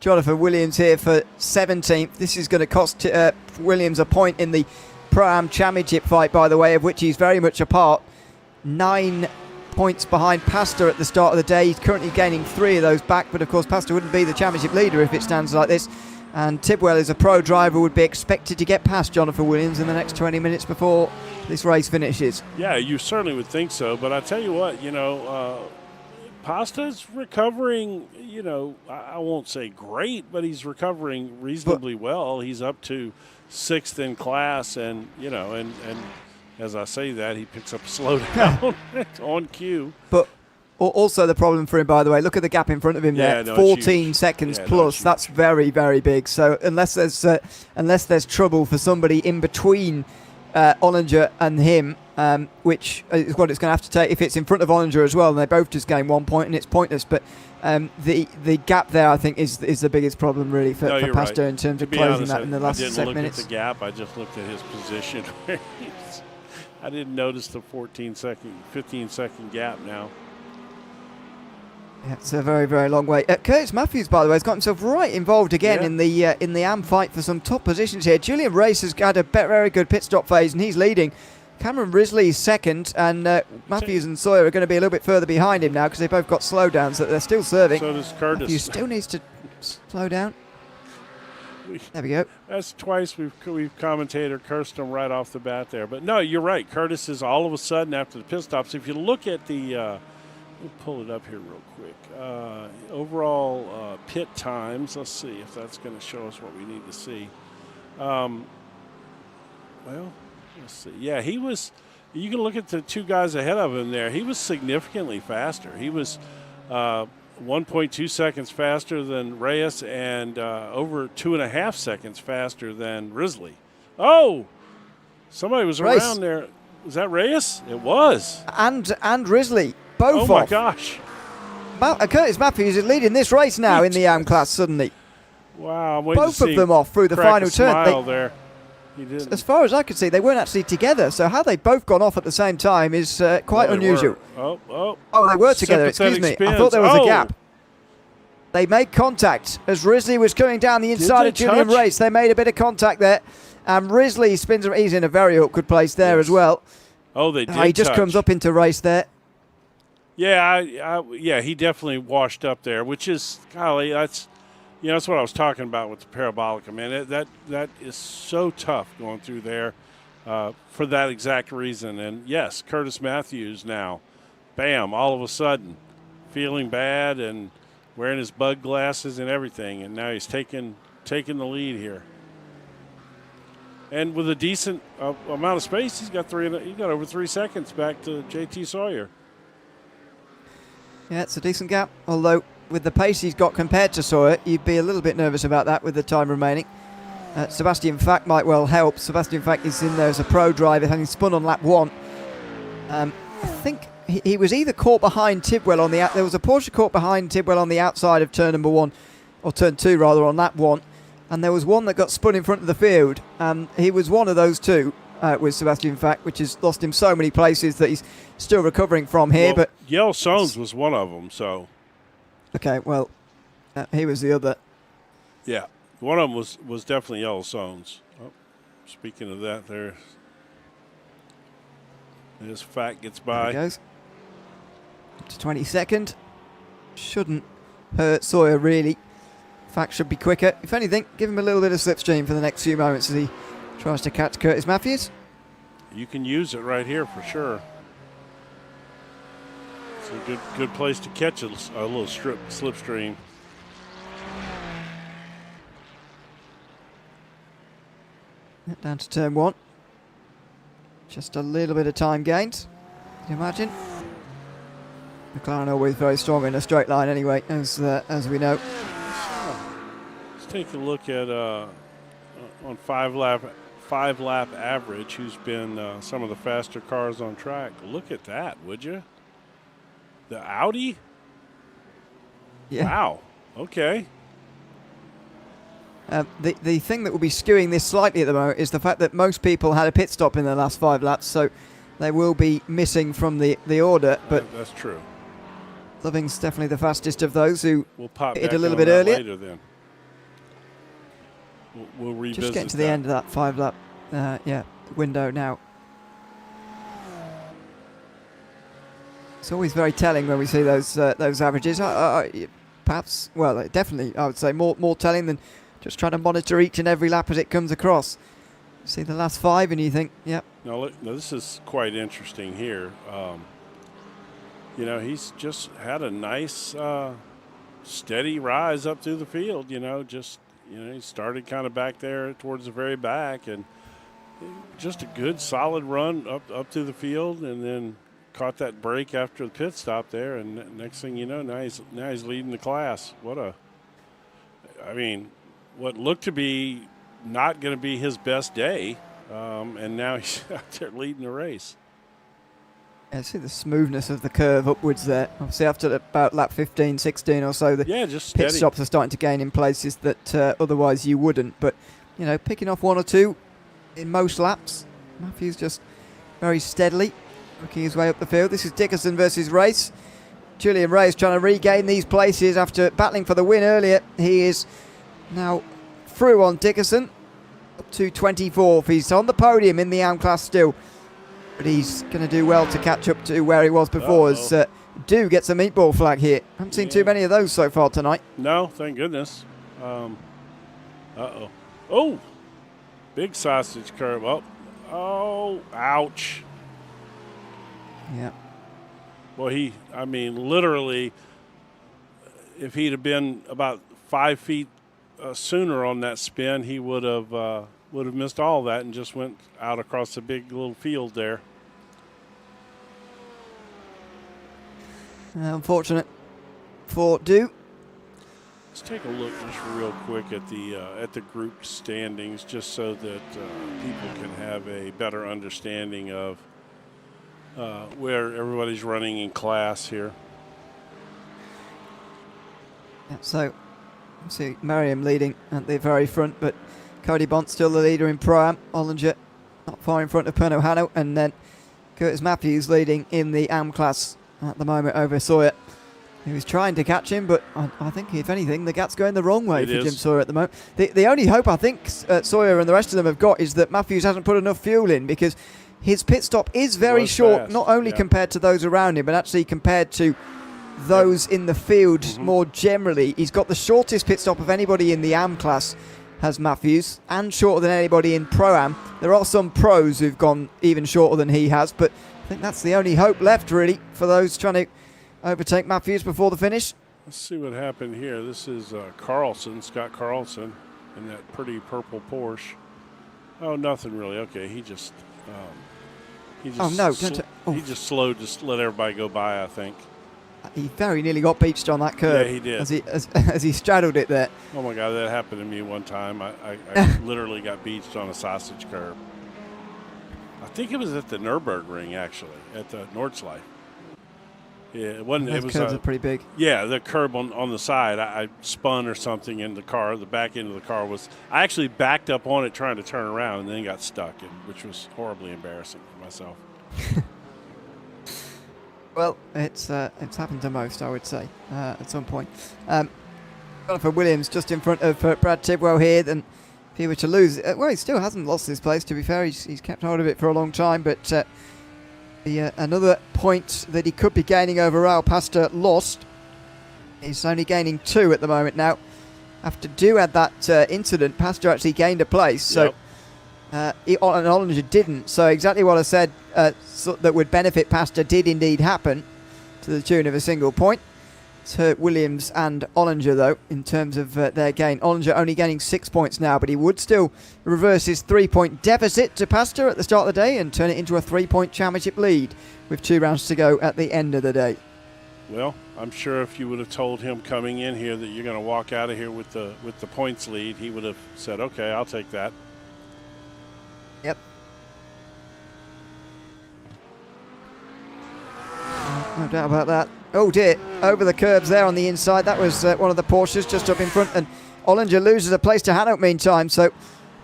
Speaker 1: Jonathan Williams here for 17th. This is going to cost Williams a point in the Pro-Am Championship fight, by the way, of which he's very much a part. 9 points behind Pastor at the start of the day. He's currently gaining 3 of those back, but of course Pastor wouldn't be the championship leader if it stands like this. And Tidwell, as a pro driver, would be expected to get past Jonathan Williams in the next 20 minutes before this race finishes.
Speaker 2: Yeah, you certainly would think so. But I tell you what, Pasta's recovering, I won't say great, but he's recovering reasonably well. He's up to 6th in class, and as I say that, he picks up a slowdown on cue. But
Speaker 1: also the problem for him, by the way, look at the gap in front of him there, 14 seconds plus. That's very, very big. So unless there's trouble for somebody in between Hollinger and him, which is what it's going to have to take if it's in front of Ollinger as well, and they both just gain 1 point, and it's pointless. But the gap there, I think, is the biggest problem really for Pastor
Speaker 2: right.
Speaker 1: in terms of
Speaker 2: be
Speaker 1: closing
Speaker 2: honest,
Speaker 1: that in the last 7 minutes.
Speaker 2: I didn't look at the gap. I just looked at his position. I didn't notice the 15-second gap now.
Speaker 1: Yeah, it's a very, very long way. Curtis Matthews, by the way, has got himself right involved again in the AM fight for some top positions here. Julian Race has had a very good pit stop phase, and he's leading. Cameron Risley's second, and Matthews and Sawyer are going to be a little bit further behind him now because they both got slowdowns that they're still serving.
Speaker 2: So does Curtis.
Speaker 1: Matthews still needs to slow down. There we go.
Speaker 2: That's twice we've commentator cursed him right off the bat there. But no, you're right. Curtis is all of a sudden after the pit stops. If you look at the, we'll pull it up here real quick. Overall pit times. Let's see if that's going to show us what we need to see. Well, let's see. Yeah, he was. You can look at the two guys ahead of him there. He was significantly faster. He was 1.2 seconds faster than Reyes and over 2.5 seconds faster than Risley. Oh, somebody was around there. Was that Reyes? It was.
Speaker 1: And Risley, both
Speaker 2: Oh, my
Speaker 1: off.
Speaker 2: gosh.
Speaker 1: Curtis Matthews is leading this race now in the AM class suddenly.
Speaker 2: Wow. I'm waiting
Speaker 1: Both
Speaker 2: to
Speaker 1: of
Speaker 2: see
Speaker 1: them off through the
Speaker 2: crack
Speaker 1: final
Speaker 2: a
Speaker 1: turn.
Speaker 2: smile there. He didn't.
Speaker 1: As far as I could see, they weren't actually together. So how they both gone off at the same time is quite unusual.
Speaker 2: Oh,
Speaker 1: they were together. Excuse me. I thought there was a gap. They made contact as Risley was coming down the inside of Julian Race. They made a bit of contact there. And Risley spins. He's in a very awkward place there as well.
Speaker 2: Oh, they did.
Speaker 1: He just comes up into Race there.
Speaker 2: Yeah, yeah, he definitely washed up there, which is, golly, that's what I was talking about with the Parabolica, man. That is so tough going through there for that exact reason. And, yes, Curtis Matthews now, bam, all of a sudden, feeling bad and wearing his bug glasses and everything, and now he's taking the lead here. And with a decent amount of space, he's got over 3 seconds back to JT Sawyer.
Speaker 1: Yeah, it's a decent gap, although with the pace he's got compared to Sawyer, you'd be a little bit nervous about that with the time remaining. Sebastian Fack might well help. Sebastian Fack is in there as a pro driver, having spun on lap 1. I think he was either caught behind Tidwell on the there was a Porsche caught behind Tidwell on the outside of turn number 1, or turn 2 rather, on lap 1, and there was one that got spun in front of the field, and he was one of those two. With Sebastian Fack, which has lost him so many places that he's still recovering from here.
Speaker 2: Well,
Speaker 1: but
Speaker 2: Yale Sones was one of them, so.
Speaker 1: Okay, well, he was the other.
Speaker 2: Yeah, one of them was definitely Yellow Sones. Oh, speaking of that, there's Fack gets by.
Speaker 1: There he goes. Up to 22nd. Shouldn't hurt Sawyer, really. Fack should be quicker. If anything, give him a little bit of slipstream for the next few moments as he tries to catch Curtis Matthews.
Speaker 2: You can use it right here for sure. It's a good place to catch a little slipstream.
Speaker 1: Down to turn 1. Just a little bit of time gained. Can you imagine? McLaren always very strong in a straight line anyway, as we know.
Speaker 2: Let's take a look at on five lap average, who's been some of the faster cars on track. Look at that, would you? The Audi?
Speaker 1: Yeah.
Speaker 2: Wow. Okay.
Speaker 1: The thing that will be skewing this slightly at the moment is the fact that most people had a pit stop in their last 5 laps, so they will be missing from the order. But
Speaker 2: that's true.
Speaker 1: Loving's definitely the fastest of those who
Speaker 2: hit
Speaker 1: a little bit earlier.
Speaker 2: Later then. We'll revisit.
Speaker 1: Just getting to the end of that 5 lap window now. It's always very telling when we see those averages. Perhaps, well, definitely, I would say more telling than just trying to monitor each and every lap as it comes across. See the last 5 and you think, yep.
Speaker 2: Now this is quite interesting here. He's just had a nice, steady rise up through the field. He started kind of back there towards the very back, and just a good, solid run up through the field, and then caught that break after the pit stop there, and next thing you know, now he's leading the class. What looked to be not going to be his best day, and now he's out there leading the race.
Speaker 1: Yeah, see the smoothness of the curve upwards there. Obviously, after about lap 15, 16 or so, the
Speaker 2: just
Speaker 1: pit
Speaker 2: steady.
Speaker 1: stops are starting to gain in places that otherwise you wouldn't. But, you know, picking off 1 or 2 in most laps. Matthews just very steadily working his way up the field. This is Dickerson versus Race. Julian Race trying to regain these places after battling for the win earlier. He is now through on Dickerson, up to 24th. He's on the podium in the AM class still, but he's going to do well to catch up to where he was before. As Do gets a meatball flag here. Haven't seen too many of those so far tonight.
Speaker 2: No, thank goodness. Oh, big sausage curve. Oh, ouch.
Speaker 1: Yeah.
Speaker 2: Well, literally, if he'd have been about 5 feet sooner on that spin, he would have missed all that and just went out across the big little field there.
Speaker 1: Unfortunate for Do.
Speaker 2: Let's take a look just real quick at the group standings, just so that people can have a better understanding of where everybody's running in class here.
Speaker 1: Yeah, so, see Merriam leading at the very front, but Cody Bont still the leader in Pro-Am. Ollinger not far in front of Pernod Hanno, and then Curtis Matthews leading in the AM class at the moment over Sawyer. He was trying to catch him, but I think, if anything, the gap's going the wrong way for Jim Sawyer at the moment. The only hope I think Sawyer and the rest of them have got is that Matthews hasn't put enough fuel in, because his pit stop is very short,
Speaker 2: fast,
Speaker 1: not only compared to those around him, but actually compared to those in the field more generally. He's got the shortest pit stop of anybody in the AM class, has Matthews, and shorter than anybody in Pro-Am. There are some pros who've gone even shorter than he has, but I think that's the only hope left, really, for those trying to overtake Matthews before the finish.
Speaker 2: Let's see what happened here. This is Carlson, Scott Carlson, in that pretty purple Porsche. Oh, nothing really. Okay, he just he just slowed to let everybody go by, I think.
Speaker 1: He very nearly got beached on that curve.
Speaker 2: Yeah, he did.
Speaker 1: As he straddled it there.
Speaker 2: Oh, my God, that happened to me one time. I literally got beached on a sausage curb. I think it was at the Nürburgring, actually, at the Nordschleife. Yeah, it wasn't.
Speaker 1: Those
Speaker 2: it was
Speaker 1: curves are pretty big.
Speaker 2: Yeah, the curb on the side. I spun or something in the car. The back end of the car was. I actually backed up on it trying to turn around and then got stuck, which was horribly embarrassing for myself.
Speaker 1: Well, it's happened to most, I would say, at some point. For Williams just in front of Brad Tidwell here. Then if he were to lose, well, he still hasn't lost his place. To be fair, he's kept hold of it for a long time, but. Another point that he could be gaining over Raul Pastor lost. He's only gaining 2 at the moment now. After Do had that incident, Pastor actually gained a place. So and Ollinger didn't. So exactly what I said that would benefit Pastor did indeed happen, to the tune of a single point. It's hurt Williams and Ollinger, though, in terms of their gain. Ollinger only gaining 6 points now, but he would still reverse his 3-point deficit to Pastor at the start of the day and turn it into a 3-point championship lead with 2 rounds to go at the end of the day.
Speaker 2: Well, I'm sure if you would have told him coming in here that you're going to walk out of here with the points lead, he would have said, okay, I'll take that.
Speaker 1: Yep. No doubt about that. Oh dear, over the curbs there on the inside. That was one of the Porsches just up in front, and Ollinger loses a place to Hannock meantime, so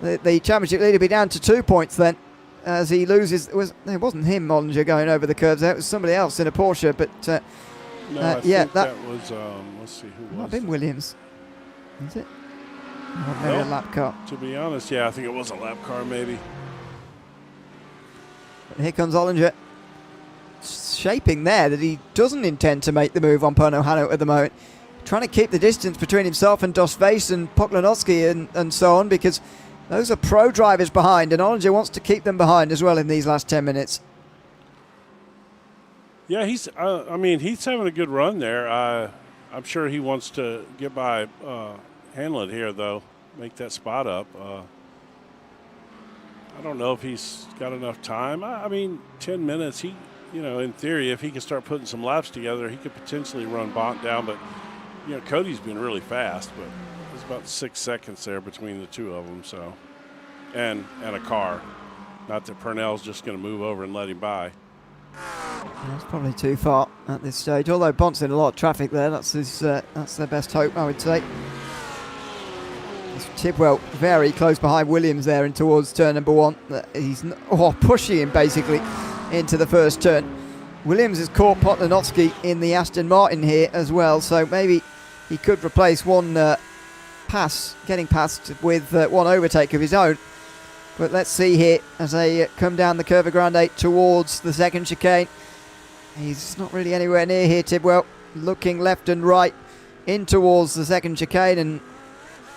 Speaker 1: the championship lead will be down to 2 points then, as he loses. It wasn't him, Ollinger, going over the curbs there. It was somebody else in a Porsche, but
Speaker 2: I think that was, let's see, who was
Speaker 1: might have been Williams. Is it? Or maybe a lap car.
Speaker 2: To be honest, yeah, I think it was a lap car maybe.
Speaker 1: But here comes Ollinger. Shaping there that he doesn't intend to make the move on Pernod Hanno at the moment. Trying to keep the distance between himself and Dos Vase and Poklanowski and so on, because those are pro drivers behind, and Ollinger wants to keep them behind as well in these last 10 minutes.
Speaker 2: Yeah, he's having a good run there. I'm sure he wants to get by Hanlon here, though, make that spot up. I don't know if he's got enough time. 10 minutes, in theory, if he can start putting some laps together, he could potentially run Bont down. But, Cody's been really fast, but there's about 6 seconds there between the two of them. So, and a car. Not that Purnell's just going to move over and let him by.
Speaker 1: That's probably too far at this stage, although Bont's in a lot of traffic there. That's their best hope, I would say. Tidwell very close behind Williams there and towards turn number 1. He's pushing him basically into the first turn. Williams has caught Potnanowski in the Aston Martin here as well, so maybe he could replace one getting past with one overtake of his own. But let's see here as they come down the Curva Grande towards the second chicane. He's not really anywhere near here, Tidwell. Looking left and right in towards the second chicane, and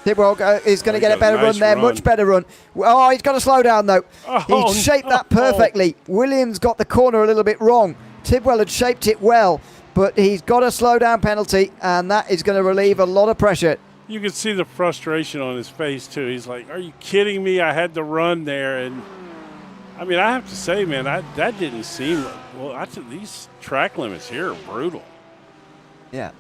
Speaker 1: Tidwell is going to get a better run there, much better run. Oh, he's got to slow down though. He shaped that perfectly. Williams got the corner a little bit wrong. Tidwell had shaped it well, but he's got a slow down penalty, and that is going to relieve a lot of pressure.
Speaker 2: You can see the frustration on his face too. He's like, "Are you kidding me? I had to run there." And I mean, I have to say, man, that didn't seem well. These track limits here are brutal.
Speaker 1: Yeah.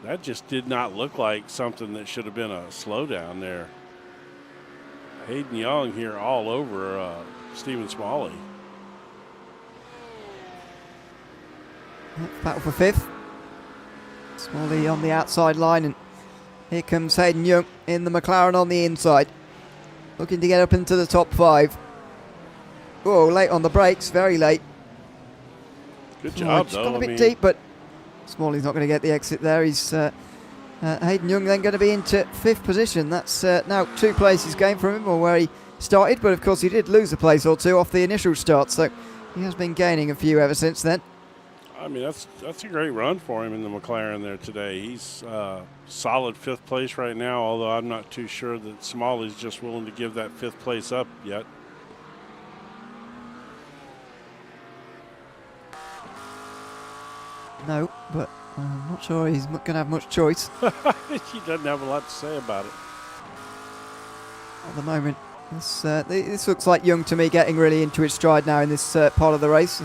Speaker 2: That just did not look like something that should have been a slowdown there. Hayden Young here all over Stephen Smalley.
Speaker 1: Battle for 5th. Smalley on the outside line, and here comes Hayden Young in the McLaren on the inside. Looking to get up into the top 5. Oh, late on the brakes, very late.
Speaker 2: Good job, though.
Speaker 1: Got a bit deep, but Smalley's not going to get the exit there. He's Hayden Young then going to be into 5th position. That's now 2 places gained from him, or where he started, but of course he did lose a place or 2 off the initial start, so he has been gaining a few ever since then.
Speaker 2: I mean, that's a great run for him in the McLaren there today. He's solid 5th place right now, although I'm not too sure that Smalley's just willing to give that 5th place up yet.
Speaker 1: No, but I'm not sure he's going to have much choice.
Speaker 2: He doesn't have a lot to say about it.
Speaker 1: At the moment, this looks like Young to me getting really into his stride now in this part of the race.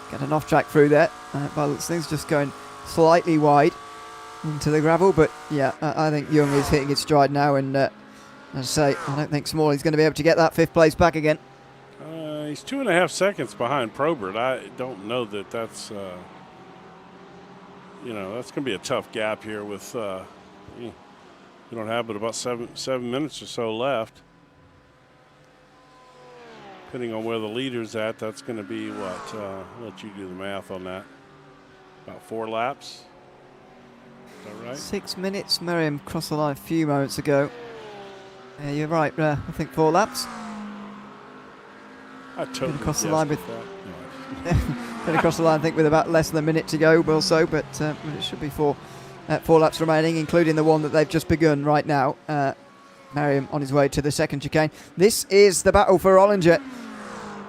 Speaker 1: Get an off-track through there. By the looks of things, just going slightly wide into the gravel. But yeah, I think Young is hitting his stride now. And as I say, I don't think Smalley's going to be able to get that 5th place back again.
Speaker 2: He's 2.5 seconds behind Probert. I don't know that that's... that's going to be a tough gap here with, we don't have but about seven minutes or so left. Depending on where the leader's at, that's going to be what? I'll let you do the math on that. About 4 laps. Is that right?
Speaker 1: 6 minutes. Merriam crossed the line a few moments ago. Yeah, you're right. I think 4 laps.
Speaker 2: I totally
Speaker 1: crossed the line with
Speaker 2: that.
Speaker 1: Going across the line, I think, with about less than a minute to go or so, but it should be 4 laps remaining, including the one that they've just begun right now. Merriam on his way to the second chicane. This is the battle for Ollinger.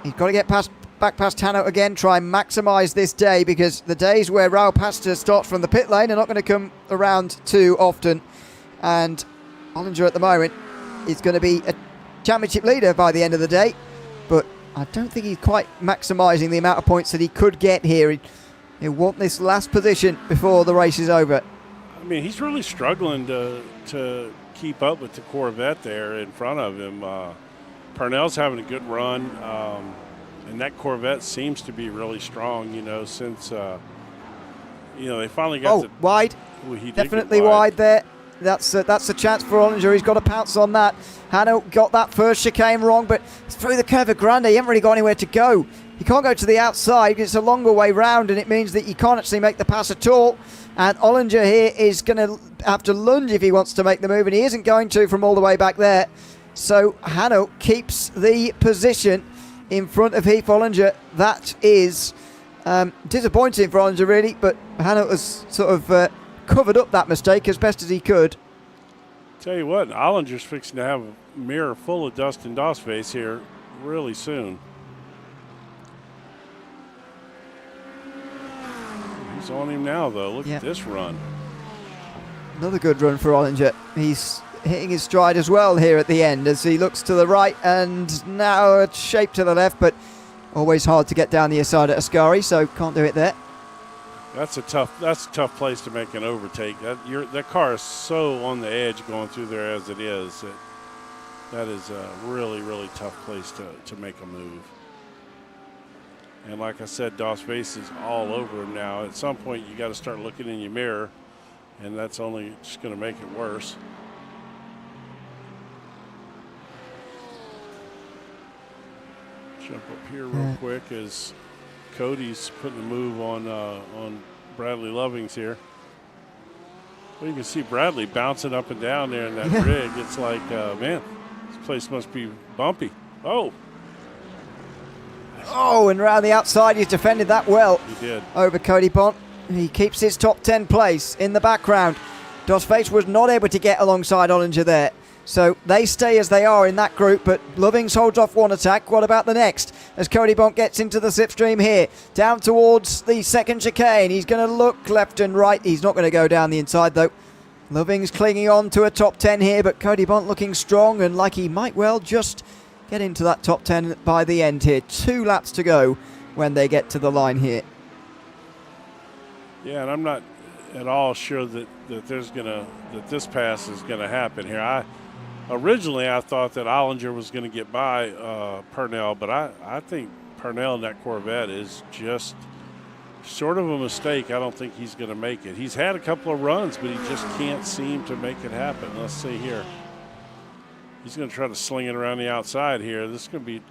Speaker 1: He's got to get back past Hanout again, try and maximise this day, because the days where Raul Pastor starts from the pit lane are not going to come around too often. And Ollinger at the moment is going to be a championship leader by the end of the day, but I don't think he's quite maximising the amount of points that he could get here. He'll want this last position before the race is over.
Speaker 2: I mean, he's really struggling to keep up with the Corvette there in front of him. Parnell's having a good run, and that Corvette seems to be really strong, since, they finally got
Speaker 1: wide.
Speaker 2: Well, he did
Speaker 1: definitely wide there. That's a chance for Ollinger. He's got to pounce on that. Hanout got that first chicane wrong, but through the Curva Grande, he hasn't really got anywhere to go. He can't go to the outside. It's a longer way round, and it means that you can't actually make the pass at all. And Ollinger here is going to have to lunge if he wants to make the move, and he isn't going to from all the way back there. So Hanout keeps the position in front of Heath Ollinger. That is disappointing for Ollinger, really, but Hanout has sort of covered up that mistake as best as he could.
Speaker 2: Tell you what, Ollinger's fixing to have a mirror full of dust in Doss face here really soon. He's on him now, though. Look at this run.
Speaker 1: Another good run for Ollinger. He's hitting his stride as well here at the end as he looks to the right and now a shape to the left, but always hard to get down the side at Ascari, so can't do it there.
Speaker 2: That's a tough place to make an overtake. That car is so on the edge going through there as it is. That is a really, really tough place to make a move. And like I said, Doss Face is all over him now. At some point, you got to start looking in your mirror, and that's only just going to make it worse. Jump up here real quick as Cody's putting a move on Bradley Lovings here. Well, you can see Bradley bouncing up and down there in that rig. It's like, man, this place must be bumpy. Oh.
Speaker 1: Oh, and around the outside, he's defended that well.
Speaker 2: He did.
Speaker 1: Over Cody Bont. He keeps his top 10 place in the background. Doss Face was not able to get alongside Ollinger there. So they stay as they are in that group, but Lovings holds off one attack. What about the next? As Cody Bont gets into the slipstream here, down towards the second chicane. He's going to look left and right. He's not going to go down the inside, though. Lovings clinging on to a top 10 here, but Cody Bont looking strong and like he might well just get into that top 10 by the end here. 2 laps to go when they get to the line here.
Speaker 2: Yeah, and I'm not at all sure that this pass is gonna happen here. Originally I thought that Ollinger was gonna get by Purnell, but I think Purnell in that Corvette is just sort of a mistake. I don't think he's gonna make it. He's had a couple of runs, but he just can't seem to make it happen. Let's see here. He's going to try to sling it around the outside here. This is going to be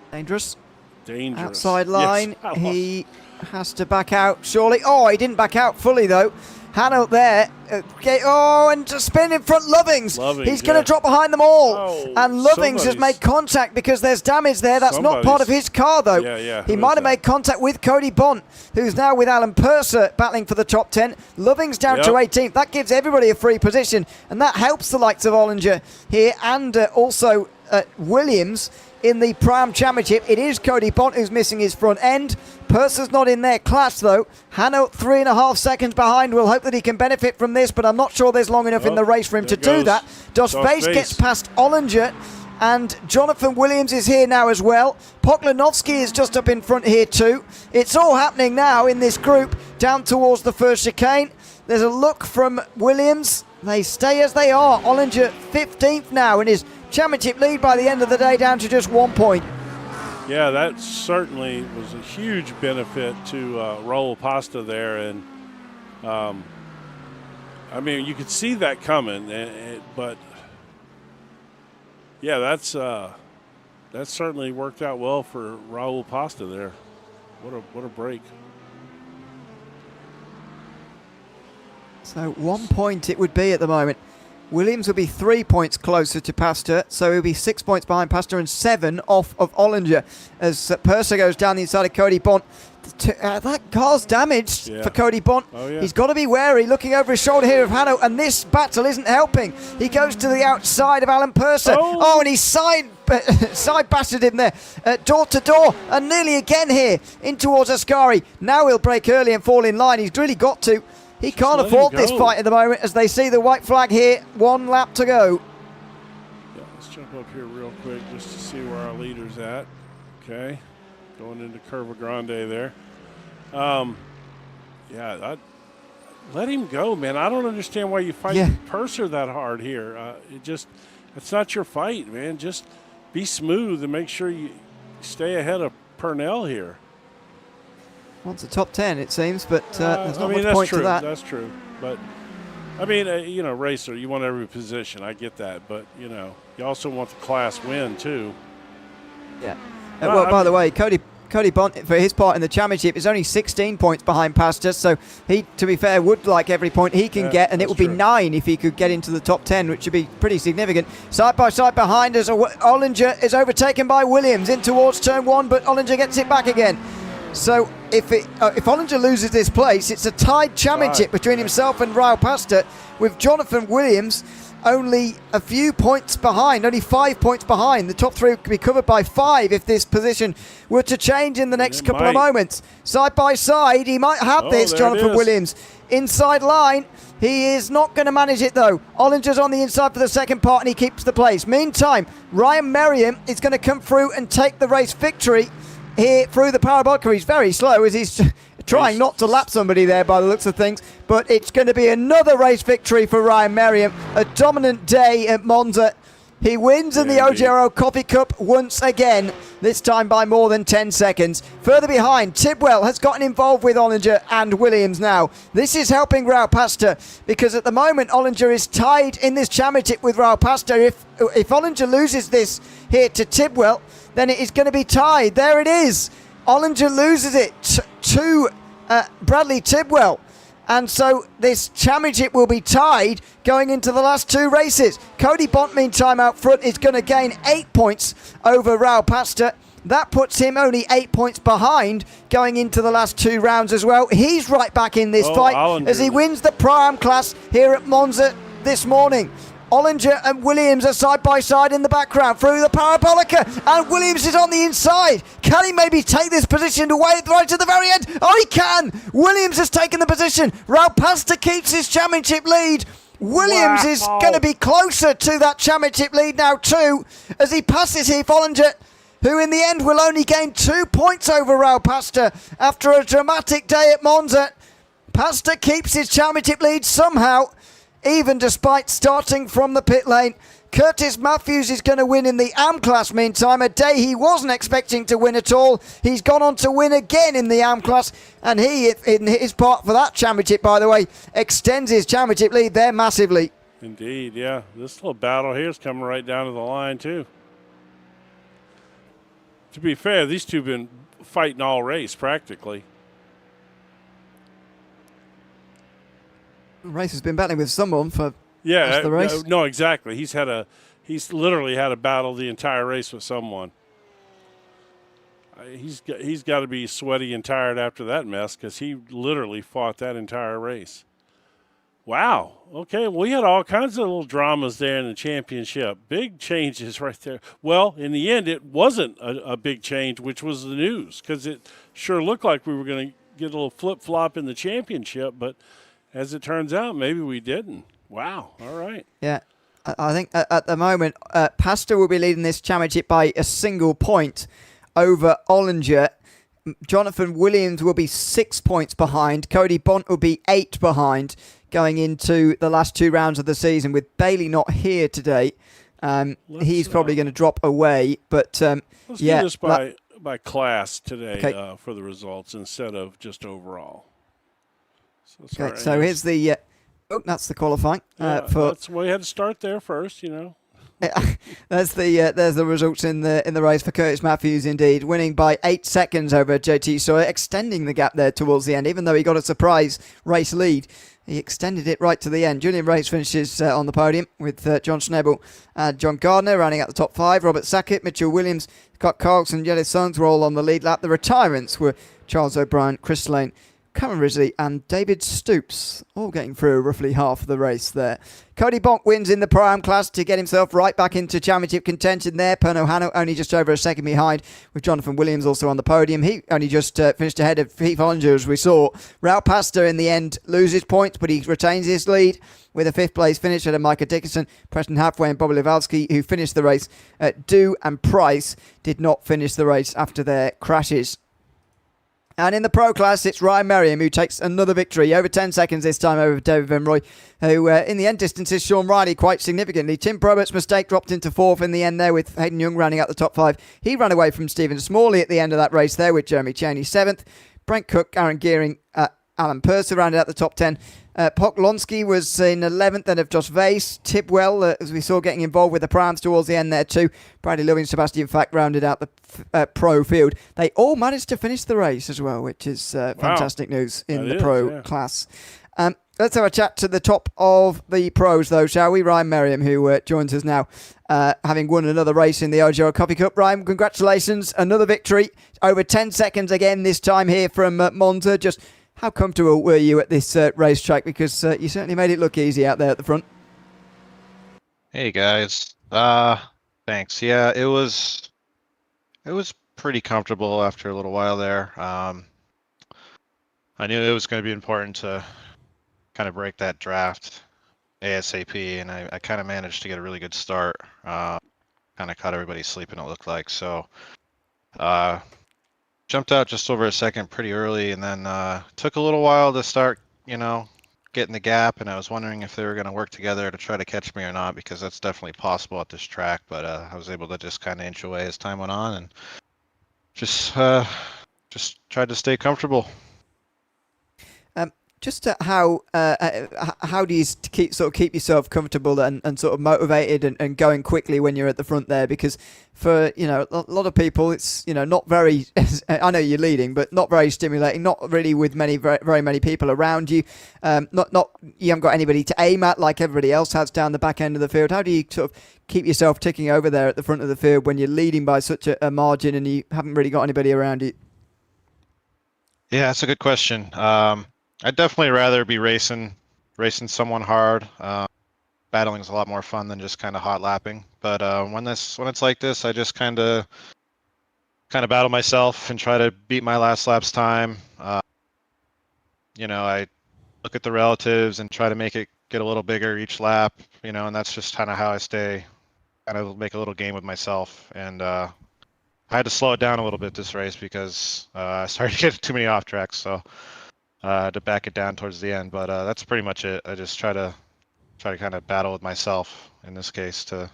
Speaker 1: dangerous.
Speaker 2: Dangerous.
Speaker 1: Outside line.
Speaker 2: Yes.
Speaker 1: He has to back out, surely. Oh, he didn't back out fully, though. Hannah there. Okay. Oh, and to spin in front Lovings. He's going to drop behind them all.
Speaker 2: Oh,
Speaker 1: and Lovings has made contact because there's damage there. That's not part of his car, though.
Speaker 2: Yeah.
Speaker 1: He might have made contact with Cody Bont, who's now with Alan Purser battling for the top 10. Lovings down to 18th. That gives everybody a free position, and that helps the likes of Ollinger here and also Williams in the Prime Championship. It is Cody Bont who's missing his front end. Purser's not in their class, though. Hanno 3.5 seconds behind. We'll hope that he can benefit from this, but I'm not sure there's long enough in the race for him to do that. Doss Face gets past Ollinger, and Jonathan Williams is here now as well. Poklanovsky is just up in front here too. It's all happening now in this group down towards the first chicane. There's a look from Williams. They stay as they are. Ollinger 15th now in his championship lead by the end of the day, down to just 1 point.
Speaker 2: Yeah, that certainly was a huge benefit to Raul Pasta there, and I mean, you could see that coming, but yeah, that certainly worked out well for Raul Pasta there. What a break!
Speaker 1: So 1 point it would be at the moment. Williams will be 3 points closer to Pasta, so he'll be 6 points behind Pasta and 7 off of Ollinger as Purser goes down the inside of Cody Bont. That car's damaged for Cody Bont.
Speaker 2: Oh, yeah.
Speaker 1: He's got to be wary, looking over his shoulder here of Hanno, and this battle isn't helping. He goes to the outside of Alan Purser. Oh, and he side battered him there, door to door, and nearly again here in towards Ascari. Now he'll break early and fall in line. He's really got to. He can't afford this fight at the moment as they see the white flag here. 1 lap to go.
Speaker 2: Yeah, let's jump up here real quick just to see where our leader's at. Okay, going into Curva Grande there. Let him go, man. I don't understand why you fight Purser that hard here. It's not your fight, man. Just be smooth and make sure you stay ahead of Purnell here.
Speaker 1: Wants a top 10, it seems, but there's not much point to that.
Speaker 2: That's true. But, I mean, racer, you want every position. I get that. But, you also want the class win, too.
Speaker 1: Yeah. By the way, Cody Bont, for his part in the championship, is only 16 points behind Pasta. So he, to be fair, would like every point he can get, and it would be 9 if he could get into the top 10, which would be pretty significant. Side by side behind us, Ollinger is overtaken by Williams in towards turn 1, but Ollinger gets it back again. So if Ollinger loses this place, it's a tied championship between himself and Raul Pasta, with Jonathan Williams only a few points behind, only 5 points behind. The top 3 could be covered by 5 if this position were to change in the next couple of moments. Side by side, he might have this, Jonathan Williams. Inside line, he is not going to manage it though. Ollinger's on the inside for the second part and he keeps the place. Meantime, Ryan Merriam is going to come through and take the race victory here through the Parabolica. He's very slow as he's trying not to lap somebody there by the looks of things, but it's going to be another race victory for Ryan Merriam. A dominant day at Monza. He wins in the OGRL Coffee Cup once again, this time by more than 10 seconds. Further behind, Tidwell has gotten involved with Ollinger and Williams now. This is helping Raul Pastor because at the moment Ollinger is tied in this championship with Raul Pastor. If Ollinger loses this here to Tidwell, then it is going to be tied. There it is. Ollinger loses it to Bradley Tidwell. And so this championship will be tied going into the last 2 races. Cody Bont, meantime, out front is going to gain 8 points over Raul Pastor. That puts him only 8 points behind going into the last 2 rounds as well. He's right back in this fight as he wins the Pro-Am class here at Monza this morning. Ollinger and Williams are side by side in the background through the Parabolica, and Williams is on the inside. Can he maybe take this position away right to the very end? Oh, he can! Williams has taken the position. Raul Pastor keeps his championship lead. Williams is going to be closer to that championship lead now too, as he passes Heath Ollinger, who in the end will only gain 2 points over Raul Pastor after a dramatic day at Monza. Pastor keeps his championship lead somehow, even despite starting from the pit lane. Curtis Matthews is going to win in the AM class meantime, a day he wasn't expecting to win at all. He's gone on to win again in the AM class, and he, in his part for that championship, by the way, extends his championship lead there massively.
Speaker 2: Indeed, yeah. This little battle here is coming right down to the line, too. To be fair, these two have been fighting all race, practically.
Speaker 1: The race has been battling with someone for most of the race.
Speaker 2: No, exactly. He's literally had a battle the entire race with someone. He's got to be sweaty and tired after that mess because he literally fought that entire race. Wow. Okay, we had all kinds of little dramas there in the championship. Big changes right there. Well, in the end, it wasn't a big change, which was the news, because it sure looked like we were going to get a little flip-flop in the championship, but as it turns out, maybe we didn't. Wow. All right.
Speaker 1: Yeah. I think at the moment, Pastor will be leading this championship by a single point over Ollinger. Jonathan Williams will be 6 points behind. Cody Bont will be 8 behind going into the last 2 rounds of the season. With Bailey not here today, he's probably going to drop away. But
Speaker 2: let's do this by class today for the results instead of just overall.
Speaker 1: So here's the that's the qualifying.
Speaker 2: That's why we had to start there first, you know.
Speaker 1: There's the results in the race for Curtis Matthews, indeed, winning by 8 seconds over JT Sawyer, extending the gap there towards the end. Even though he got a surprise race lead, he extended it right to the end. Julian Race finishes on the podium with John Schnebel and John Gardner rounding out the top 5. Robert Sackett, Mitchell Williams, Scott Carlson, Jelly Sons were all on the lead lap. The retirements were Charles O'Brien, Chris Lane, Cameron Risley and David Stoops, all getting through roughly half of the race there. Cody Bont wins in the Pro-Am class to get himself right back into championship contention there. Pernod Hanno only just over a second behind, with Jonathan Williams also on the podium. He only just finished ahead of Heath Ollinger, as we saw. Raul Pastor in the end loses points, but he retains his lead with a 5th place finish at Micah Dickinson, Preston Halfway and Bobby Lewalski, who finished the race. Dew and Price did not finish the race after their crashes. And in the Pro class, it's Ryan Merriam who takes another victory, over 10 seconds this time over David Vimroy, who in the end distances Sean Riley quite significantly. Tim Probert's mistake dropped into 4th in the end there, with Hayden Young rounding out the top 5. He ran away from Stephen Smalley at the end of that race there, with Jeremy Cheney 7th. Brent Cook, Aaron Gearing, Alan Purser rounded out the top 10. Poklonsky was in 11th, then of Josh Vase. Tidwell, as we saw, getting involved with the Prams towards the end there too. Bradley Loving, Sebastian Fack rounded out the Pro field. They all managed to finish the race as well, which is fantastic news in the Pro class. Let's have a chat to the top of the Pros, though, shall we? Ryan Merriam, who joins us now, having won another race in the OGRL Coffee Cup. Ryan, congratulations. Another victory. Over 10 seconds again this time here from Monza. Just how comfortable were you at this racetrack? Because you certainly made it look easy out there at the front.
Speaker 3: Hey, guys. Thanks. Yeah, it was pretty comfortable after a little while there. I knew it was going to be important to kind of break that draft ASAP, and I kind of managed to get a really good start. Kind of caught everybody sleeping, it looked like. So jumped out just over a second pretty early, and then took a little while to start, get in the gap, and I was wondering if they were going to work together to try to catch me or not, because that's definitely possible at this track. But I was able to just kind of inch away as time went on, and just tried to stay comfortable.
Speaker 1: Just how do you keep yourself comfortable and sort of motivated and going quickly when you're at the front there? Because for a lot of people, it's not very. I know you're leading, but not very stimulating. Not really with very many people around you. Not you haven't got anybody to aim at like everybody else has down the back end of the field. How do you sort of keep yourself ticking over there at the front of the field when you're leading by such a margin and you haven't really got anybody around you?
Speaker 3: Yeah, that's a good question. I'd definitely rather be racing someone hard. Battling is a lot more fun than just kind of hot lapping. But when it's like this, I just kind of battle myself and try to beat my last lap's time. I look at the relatives and try to make it get a little bigger each lap. And that's just kind of how I stay, kind of make a little game with myself. And I had to slow it down a little bit this race because I started to get too many off tracks. So. To back it down towards the end, but that's pretty much it. I just try to kind of battle with myself in this case to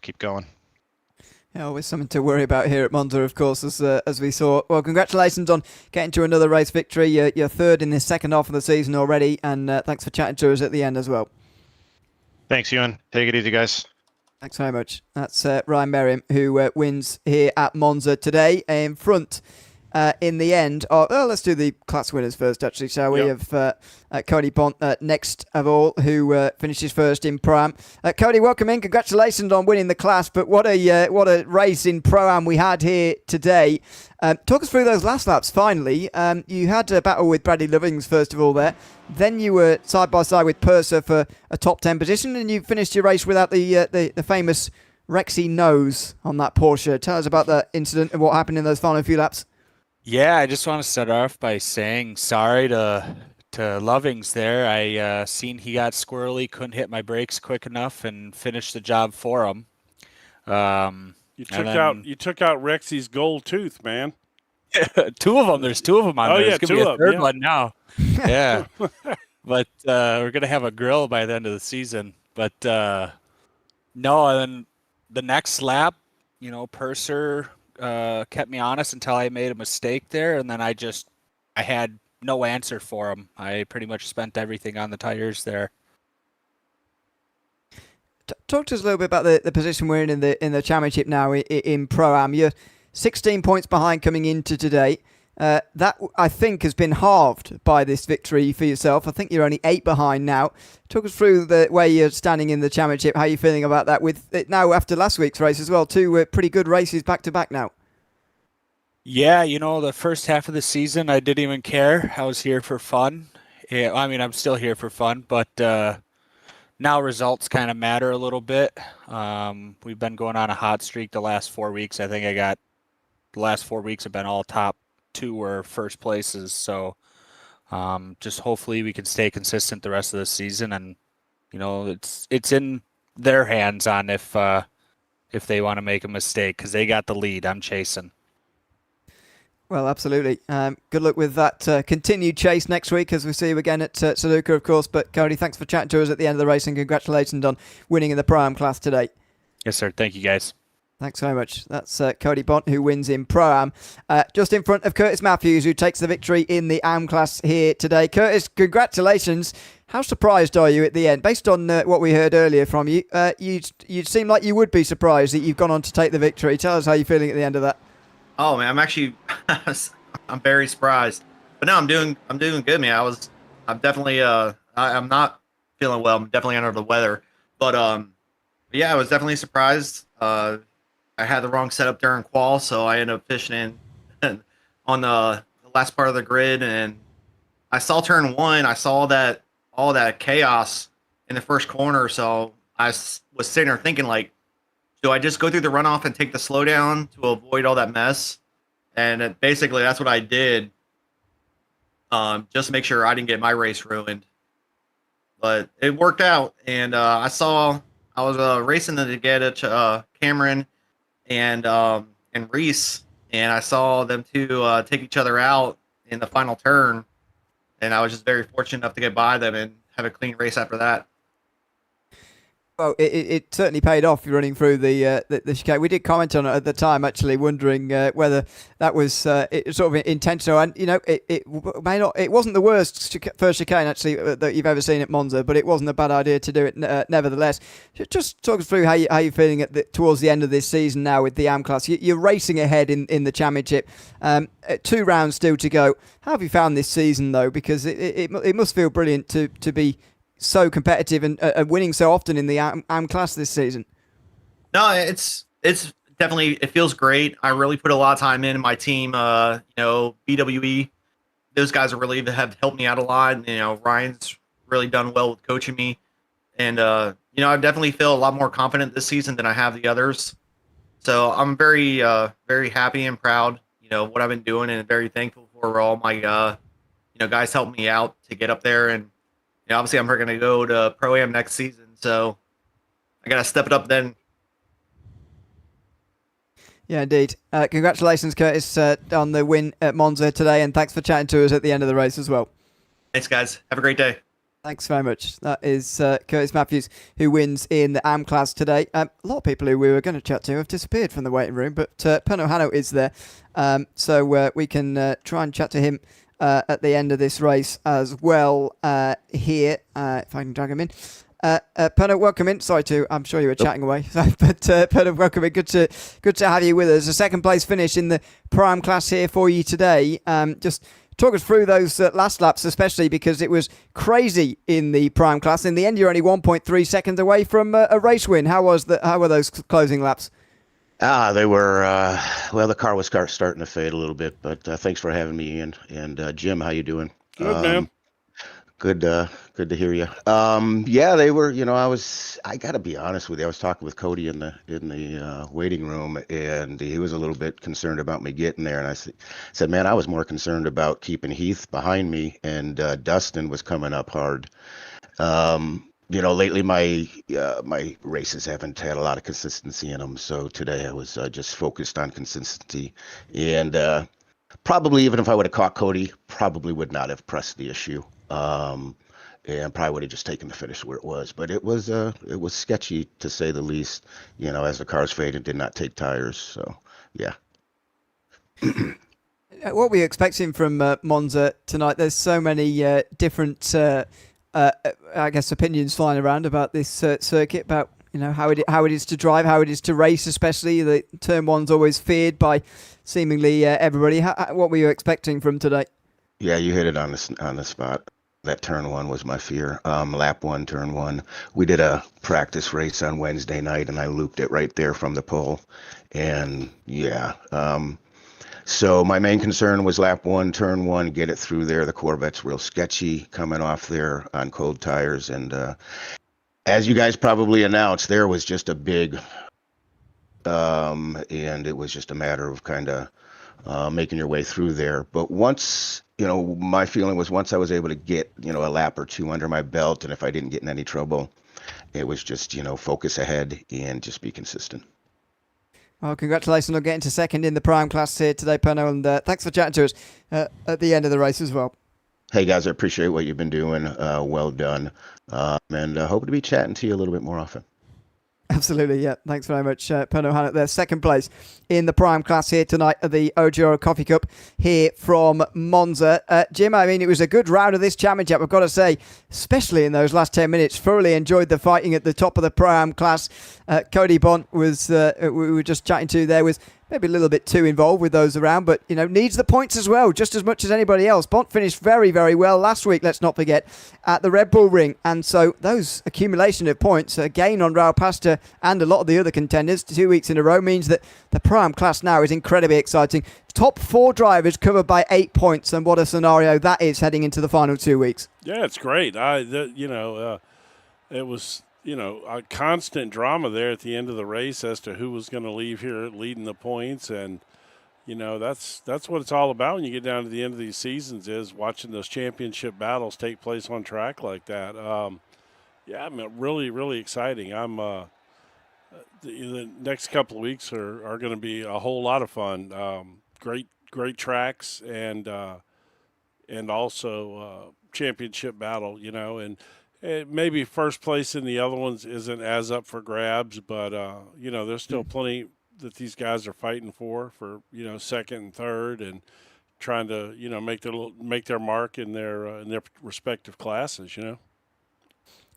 Speaker 3: keep going.
Speaker 1: Yeah, always something to worry about here at Monza, of course, as we saw. Well, congratulations on getting to another race victory. You're third in the second half of the season already, and thanks for chatting to us at the end as well.
Speaker 3: Thanks, Ewan. Take it easy, guys.
Speaker 1: Thanks very much. That's Ryan Merriam, who wins here at Monza today in front. In the end, let's do the class winners first, actually, shall we?
Speaker 2: Yep.
Speaker 1: Of Cody Bont next of all, who finishes first in Pro-Am. Cody, welcome in. Congratulations on winning the class, but what a race in Pro-Am we had here today. Talk us through those last laps, finally. You had a battle with Bradley Lovings, first of all, there. Then you were side by side with Purser for a top 10 position, and you finished your race without the famous Rexy nose on that Porsche. Tell us about that incident and what happened in those final few laps.
Speaker 4: Yeah, I just want to start off by saying sorry to Lovings there. I seen he got squirrely, couldn't hit my brakes quick enough, and finished the job for him.
Speaker 2: You took out Rexy's gold tooth, man.
Speaker 4: Two of them. There's two of them on there.
Speaker 2: Yeah,
Speaker 4: There's gonna be a third
Speaker 2: yeah.
Speaker 4: one now. Yeah, but we're gonna have a grill by the end of the season. But no, and then the next lap, Purser kept me honest until I made a mistake there, and then I had no answer for him. I pretty much spent everything on the tires there.
Speaker 1: Talk to us a little bit about the position we're in the championship now in Pro-Am. You're 16 points behind coming into today. That, I think, has been halved by this victory for yourself. I think you're only 8 behind now. Talk us through the way you're standing in the championship, how you're feeling about that with it now after last week's race as well. 2 pretty good races back-to-back now.
Speaker 4: Yeah, the first half of the season, I didn't even care. I was here for fun. Yeah, I mean, I'm still here for fun, but now results kind of matter a little bit. We've been going on a hot streak the last 4 weeks. I think the last 4 weeks have been all top 2 or first places. So just hopefully we can stay consistent the rest of the season, and it's in their hands on if they want to make a mistake, because they got the lead. I'm chasing.
Speaker 1: Well, absolutely. Good luck with that continued chase next week as we see you again at Suzuka, of course. But Cody, thanks for chatting to us at the end of the race, and congratulations on winning in the Pro-Am class today.
Speaker 4: Yes, sir. Thank you, guys.
Speaker 1: Thanks very much. That's Cody Bont, who wins in Pro-Am. Just in front of Curtis Matthews, who takes the victory in the AM class here today. Curtis, congratulations. How surprised are you at the end? Based on what we heard earlier from you, you seem like you would be surprised that you've gone on to take the victory. Tell us how you're feeling at the end of that.
Speaker 5: Oh man, I'm actually I'm very surprised. But no, I'm doing good, man. I'm definitely I'm not feeling well. I'm definitely under the weather. But yeah, I was definitely surprised. I had the wrong setup during qual, so I ended up fishing in on the last part of the grid, and I saw turn 1. I saw that all that chaos in the first corner, so I was sitting there thinking, like, do I just go through the runoff and take the slowdown to avoid all that mess? And basically, that's what I did, just to make sure I didn't get my race ruined. But it worked out, and I was racing to get Cameron and Reese, and I saw them two take each other out in the final turn, and and I was just very fortunate enough to get by them and have a clean race after that.
Speaker 1: Well, it certainly paid off running through the chicane. We did comment on it at the time, actually, wondering whether that was sort of intentional. And it may not. It wasn't the worst first chicane actually that you've ever seen at Monza, but it wasn't a bad idea to do it nevertheless. Just talk us through how you're feeling towards the end of this season now with the AM class. You're racing ahead in the championship. 2 rounds still to go. How have you found this season though? Because it must feel brilliant to be so competitive and winning so often in the AM class this season.
Speaker 5: No, it's definitely, it feels great. I really put a lot of time in my team. BWE, those guys have helped me out a lot. Ryan's really done well with coaching me, and I definitely feel a lot more confident this season than I have the others. So I'm very very happy and proud. What I've been doing, and very thankful for all my guys helping me out to get up there. And obviously, I'm going to go to Pro-Am next season, so I got to step it up then.
Speaker 1: Yeah, indeed. Congratulations, Curtis, on the win at Monza today, and thanks for chatting to us at the end of the race as well.
Speaker 5: Thanks, guys. Have a great day.
Speaker 1: Thanks very much. That is Curtis Matthews, who wins in the AM class today. A lot of people who we were going to chat to have disappeared from the waiting room, but Pano Hano is there, so we can try and chat to him at the end of this race as well here, if I can drag him in. Pano, welcome in. I'm sure you were chatting away, but Pano, welcome in. Good to have you with us. A second place finish in the prime class here for you today. Just talk us through those last laps, especially because it was crazy in the prime class. In the end, you're only 1.3 seconds away from a race win. How were those closing laps?
Speaker 6: They were, the car was starting to fade a little bit, but thanks for having me in. And Jim, how you doing?
Speaker 2: Good, man.
Speaker 6: Good to hear you. Yeah, they were, I got to be honest with you. I was talking with Cody in the waiting room, and he was a little bit concerned about me getting there. And I said, man, I was more concerned about keeping Heath behind me, and Dustin was coming up hard. Lately my races haven't had a lot of consistency in them. So today I was just focused on consistency, and probably even if I would have caught Cody, probably would not have pressed the issue. And probably would have just taken the finish where it was. But it was sketchy to say the least. As the cars faded, did not take tires. So yeah.
Speaker 1: What were you expecting from Monza tonight? There's so many different I guess opinions flying around about this circuit, about how it is to drive, how it is to race, especially the turn one's always feared by seemingly everybody. What were you expecting from today?
Speaker 6: Yeah, you hit it on the spot. That turn one was my fear. Lap one, turn one. We did a practice race on Wednesday night, and I looped it right there from the pole. And yeah, so my main concern was lap one, turn one, get it through there. The Corvette's real sketchy coming off there on cold tires. And as you guys probably announced, there was just a big, and it was just a matter of kind of making your way through there. But once, my feeling was once I was able to get, a lap or two under my belt, and if I didn't get in any trouble, it was just, focus ahead and just be consistent.
Speaker 1: Well, congratulations on getting to second in the prime class here today, Pano, and thanks for chatting to us at the end of the race as well.
Speaker 6: Hey, guys, I appreciate what you've been doing. Well done. And hope to be chatting to you a little bit more often.
Speaker 1: Absolutely, yeah. Thanks very much, Pano Hannett there. Second place in the prime class here tonight at the OGRL Coffee Cup here from Monza. Jim, I mean, it was a good round of this championship, I've got to say, especially in those last 10 minutes. Thoroughly enjoyed the fighting at the top of the prime class. Cody Bont was, we were just chatting to there, was maybe a little bit too involved with those around, but, needs the points as well, just as much as anybody else. Bont finished very, very well last week, let's not forget, at the Red Bull Ring. And so those accumulation of points, again on Raul Pasta and a lot of the other contenders, 2 weeks in a row, means that the prime class now is incredibly exciting. Top 4 drivers covered by 8 points, and what a scenario that is heading into the final 2 weeks.
Speaker 2: Yeah, it's great. It was a constant drama there at the end of the race as to who was going to leave here leading the points, and that's what it's all about when you get down to the end of these seasons, is watching those championship battles take place on track like that. Really, really exciting. The next couple of weeks are going to be a whole lot of fun. Great tracks, and also championship battle, and maybe first place in the other ones isn't as up for grabs, but there's still plenty that these guys are fighting for second and third, and trying to make their mark in their respective classes.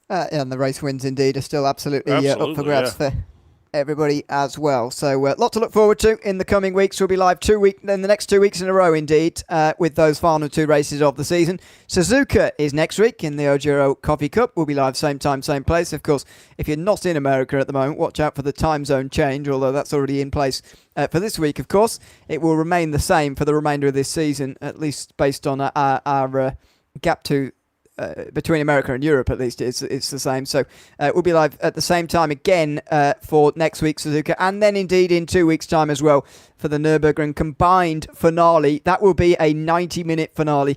Speaker 1: And the race wins indeed are still absolutely up for
Speaker 2: Absolutely,
Speaker 1: grabs
Speaker 2: yeah.
Speaker 1: for everybody as well. So a lot to look forward to in the coming weeks. We'll be live in the next 2 weeks in a row indeed, with those final 2 races of the season. Suzuka is next week in the OGRL Coffee Cup. We'll be live same time, same place. Of course, if you're not in America at the moment, watch out for the time zone change, although that's already in place for this week, of course. It will remain the same for the remainder of this season, at least based on our gap to between America and Europe, at least it's the same. So we'll be live at the same time again for next week's Suzuka, and then indeed in 2 weeks' time as well for the Nürburgring combined finale. That will be a 90-minute finale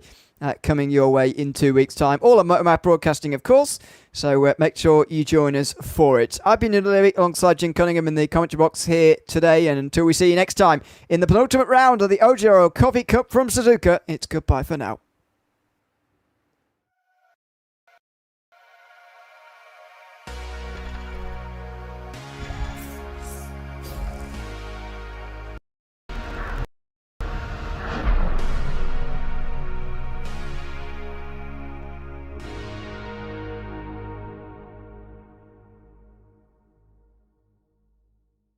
Speaker 1: coming your way in 2 weeks' time. All on Motormap Broadcasting, of course. So make sure you join us for it. I've been alongside Jim Cunningham in the commentary box here today, and until we see you next time in the penultimate round of the OGRL Coffee Cup from Suzuka, it's goodbye for now.